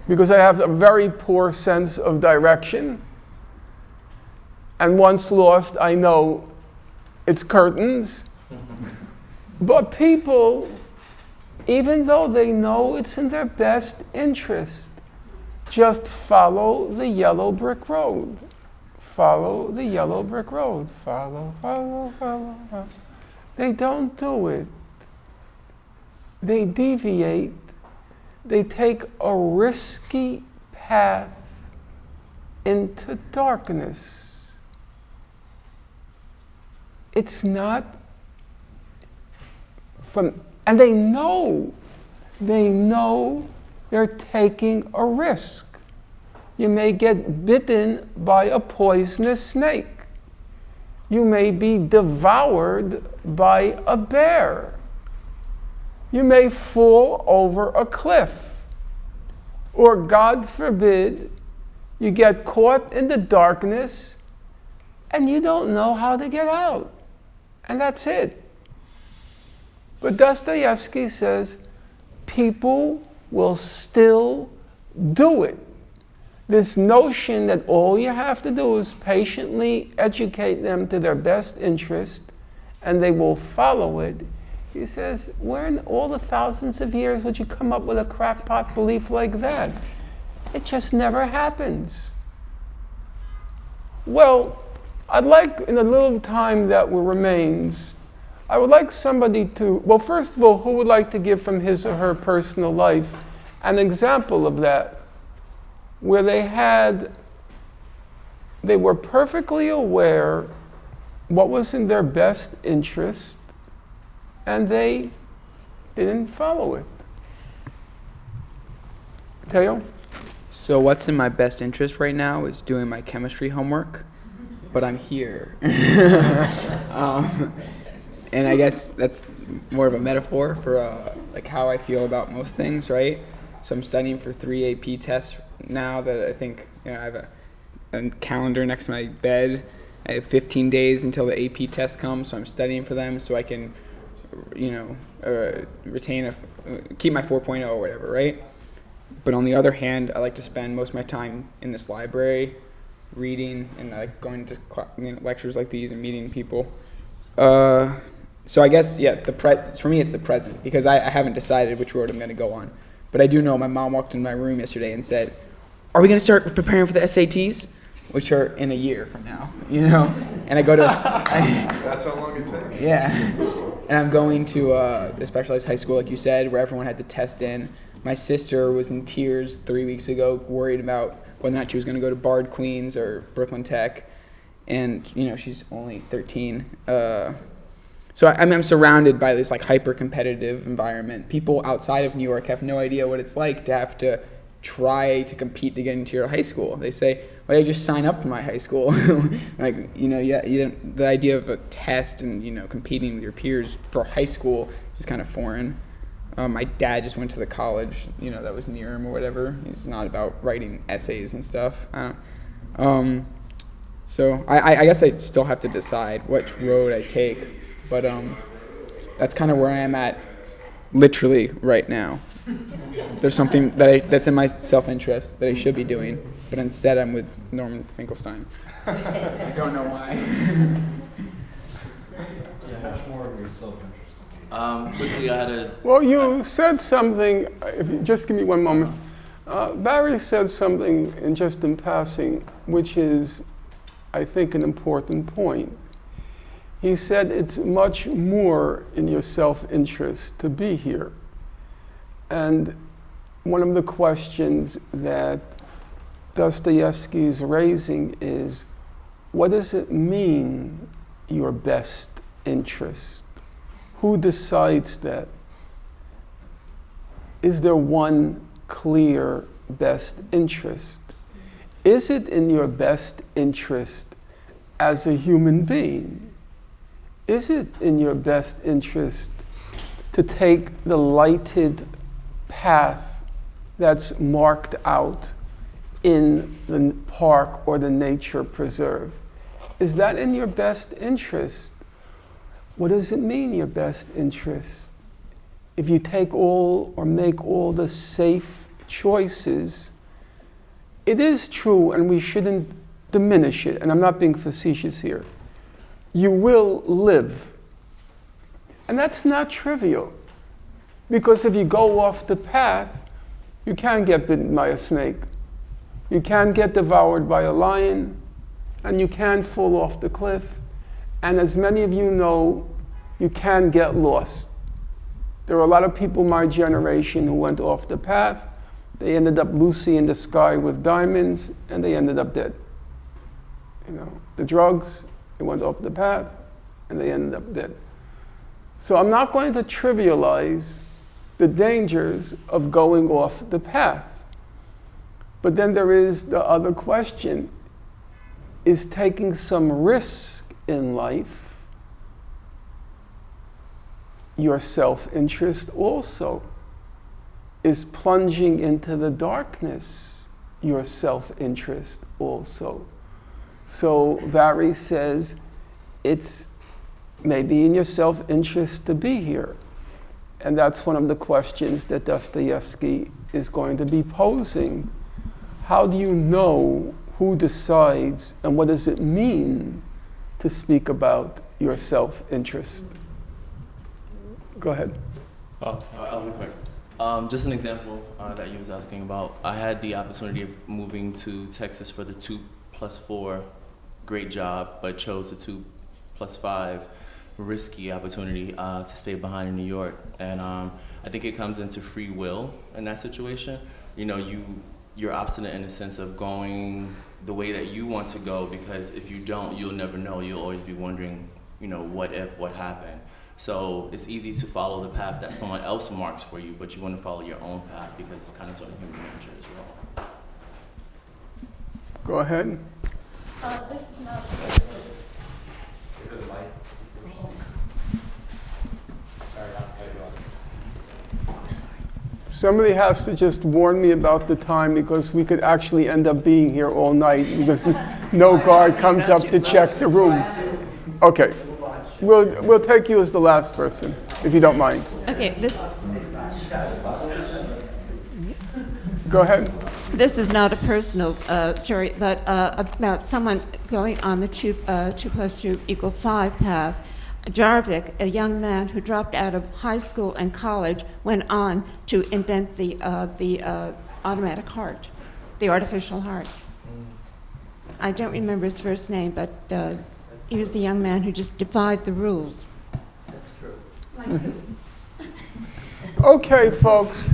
because I have a very poor sense of direction. And once lost, I know it's curtains. But people, even though they know it's in their best interest, just follow the yellow brick road. follow the yellow brick road. Follow, follow, follow, follow. They don't do it. They deviate. They take a risky path into darkness. It's not from, and they know they're taking a risk. You may get bitten by a poisonous snake. You may be devoured by a bear. You may fall over a cliff. Or, God forbid, you get caught in the darkness and you don't know how to get out. And that's it. But Dostoevsky says people will still do it. This notion that all you have to do is patiently educate them to their best interest and they will follow it. He says, where in all the thousands of years would you come up with a crackpot belief like that? It just never happens. Well, I'd like, in the little time that remains, I would like somebody to, well, first of all, who would like to give from his or her personal life an example of that, where they were perfectly aware what was in their best interest, and they didn't follow it. Teo? So what's in my best interest right now is doing my chemistry homework, but I'm here. And I guess that's more of a metaphor for like how I feel about most things, right? So I'm studying for 3 AP tests now that I think, I have a calendar next to my bed. I have 15 days until the AP test comes, so I'm studying for them so I can, keep my 4.0 or whatever, right? But on the other hand, I like to spend most of my time in this library, reading, and like going to lectures like these and meeting people. So I guess, for me it's the present, because I haven't decided which road I'm going to go on. But I do know my mom walked into my room yesterday and said, "Are we going to start preparing for the SATs?" Which are in a year from now, And I go to... That's how long it takes. Yeah. And I'm going to a specialized high school, like you said, where everyone had to test in. My sister was in tears 3 weeks ago, worried about whether or not she was going to go to Bard Queens or Brooklyn Tech. And, she's only 13. So I'm surrounded by this like hyper-competitive environment. People outside of New York have no idea what it's like to have to try to compete to get into your high school. They say, "Well, you just sign up for my high school." The idea of a test and competing with your peers for high school is kind of foreign. My dad just went to the college, that was near him or whatever. It's not about writing essays and stuff. So I guess I still have to decide which road I take, but that's kind of where I am at literally right now. There's something that's in my self-interest that I should be doing, but instead I'm with Norman Finkelstein. I don't know why. Much more of your self-interest. Quickly, I had a... Well, you said something, if you just give me one moment. Barry said something in passing, which is, I think, an important point. He said it's much more in your self-interest to be here. And one of the questions that Dostoevsky is raising is, what does it mean, your best interest? Who decides that? Is there one clear best interest? Is it in your best interest as a human being? Is it in your best interest to take the lighted path that's marked out in the park or the nature preserve? Is that in your best interest? What does it mean, your best interest? If you take all or make all the safe choices, it is true, and we shouldn't diminish it, and I'm not being facetious here. You will live. And that's not trivial, because if you go off the path, you can get bitten by a snake. You can get devoured by a lion. and you can fall off the cliff. And as many of you know, you can get lost. There are a lot of people my generation who went off the path. They ended up Lucy in the sky with diamonds, and they ended up dead. You know, the drugs, they went off the path, and they ended up dead. So I'm not going to trivialize the dangers of going off the path. But then there is the other question, is taking some risk in life your self-interest also? Is plunging into the darkness your self-interest also? So Barry says it's maybe in your self-interest to be here. And that's one of the questions that Dostoevsky is going to be posing. How do you know who decides, and what does it mean to speak about your self-interest? Go ahead. I'll be quick. Just an example that you was asking about. I had the opportunity of moving to Texas for the 2+4 great job, but chose the 2+5 risky opportunity to stay behind in New York. And I think it comes into free will in that situation. You know, you're obstinate in the sense of going the way that you want to go, because if you don't, you'll never know. You'll always be wondering, you know, what if, what happened? So it's easy to follow the path that someone else marks for you, but you want to follow your own path because it's kind of sort of human nature as well. Go ahead. This is not Somebody has to just warn me about the time, because we could actually end up being here all night because no guard comes up to check the room. Okay. We'll take you as the last person, if you don't mind. Okay, Go ahead. This is not a personal story, but about someone going on the 2+2=5 path. Jarvik, a young man who dropped out of high school and college, went on to invent the automatic heart, the artificial heart. I don't remember his first name, but he was the young man who just defied the rules. That's true. Like who? Okay, folks.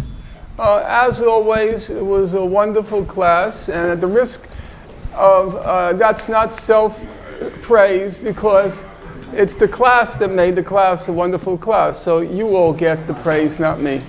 As always, it was a wonderful class, and at the risk of, that's not self-praise, because it's the class that made the class a wonderful class. So you all get the praise, not me.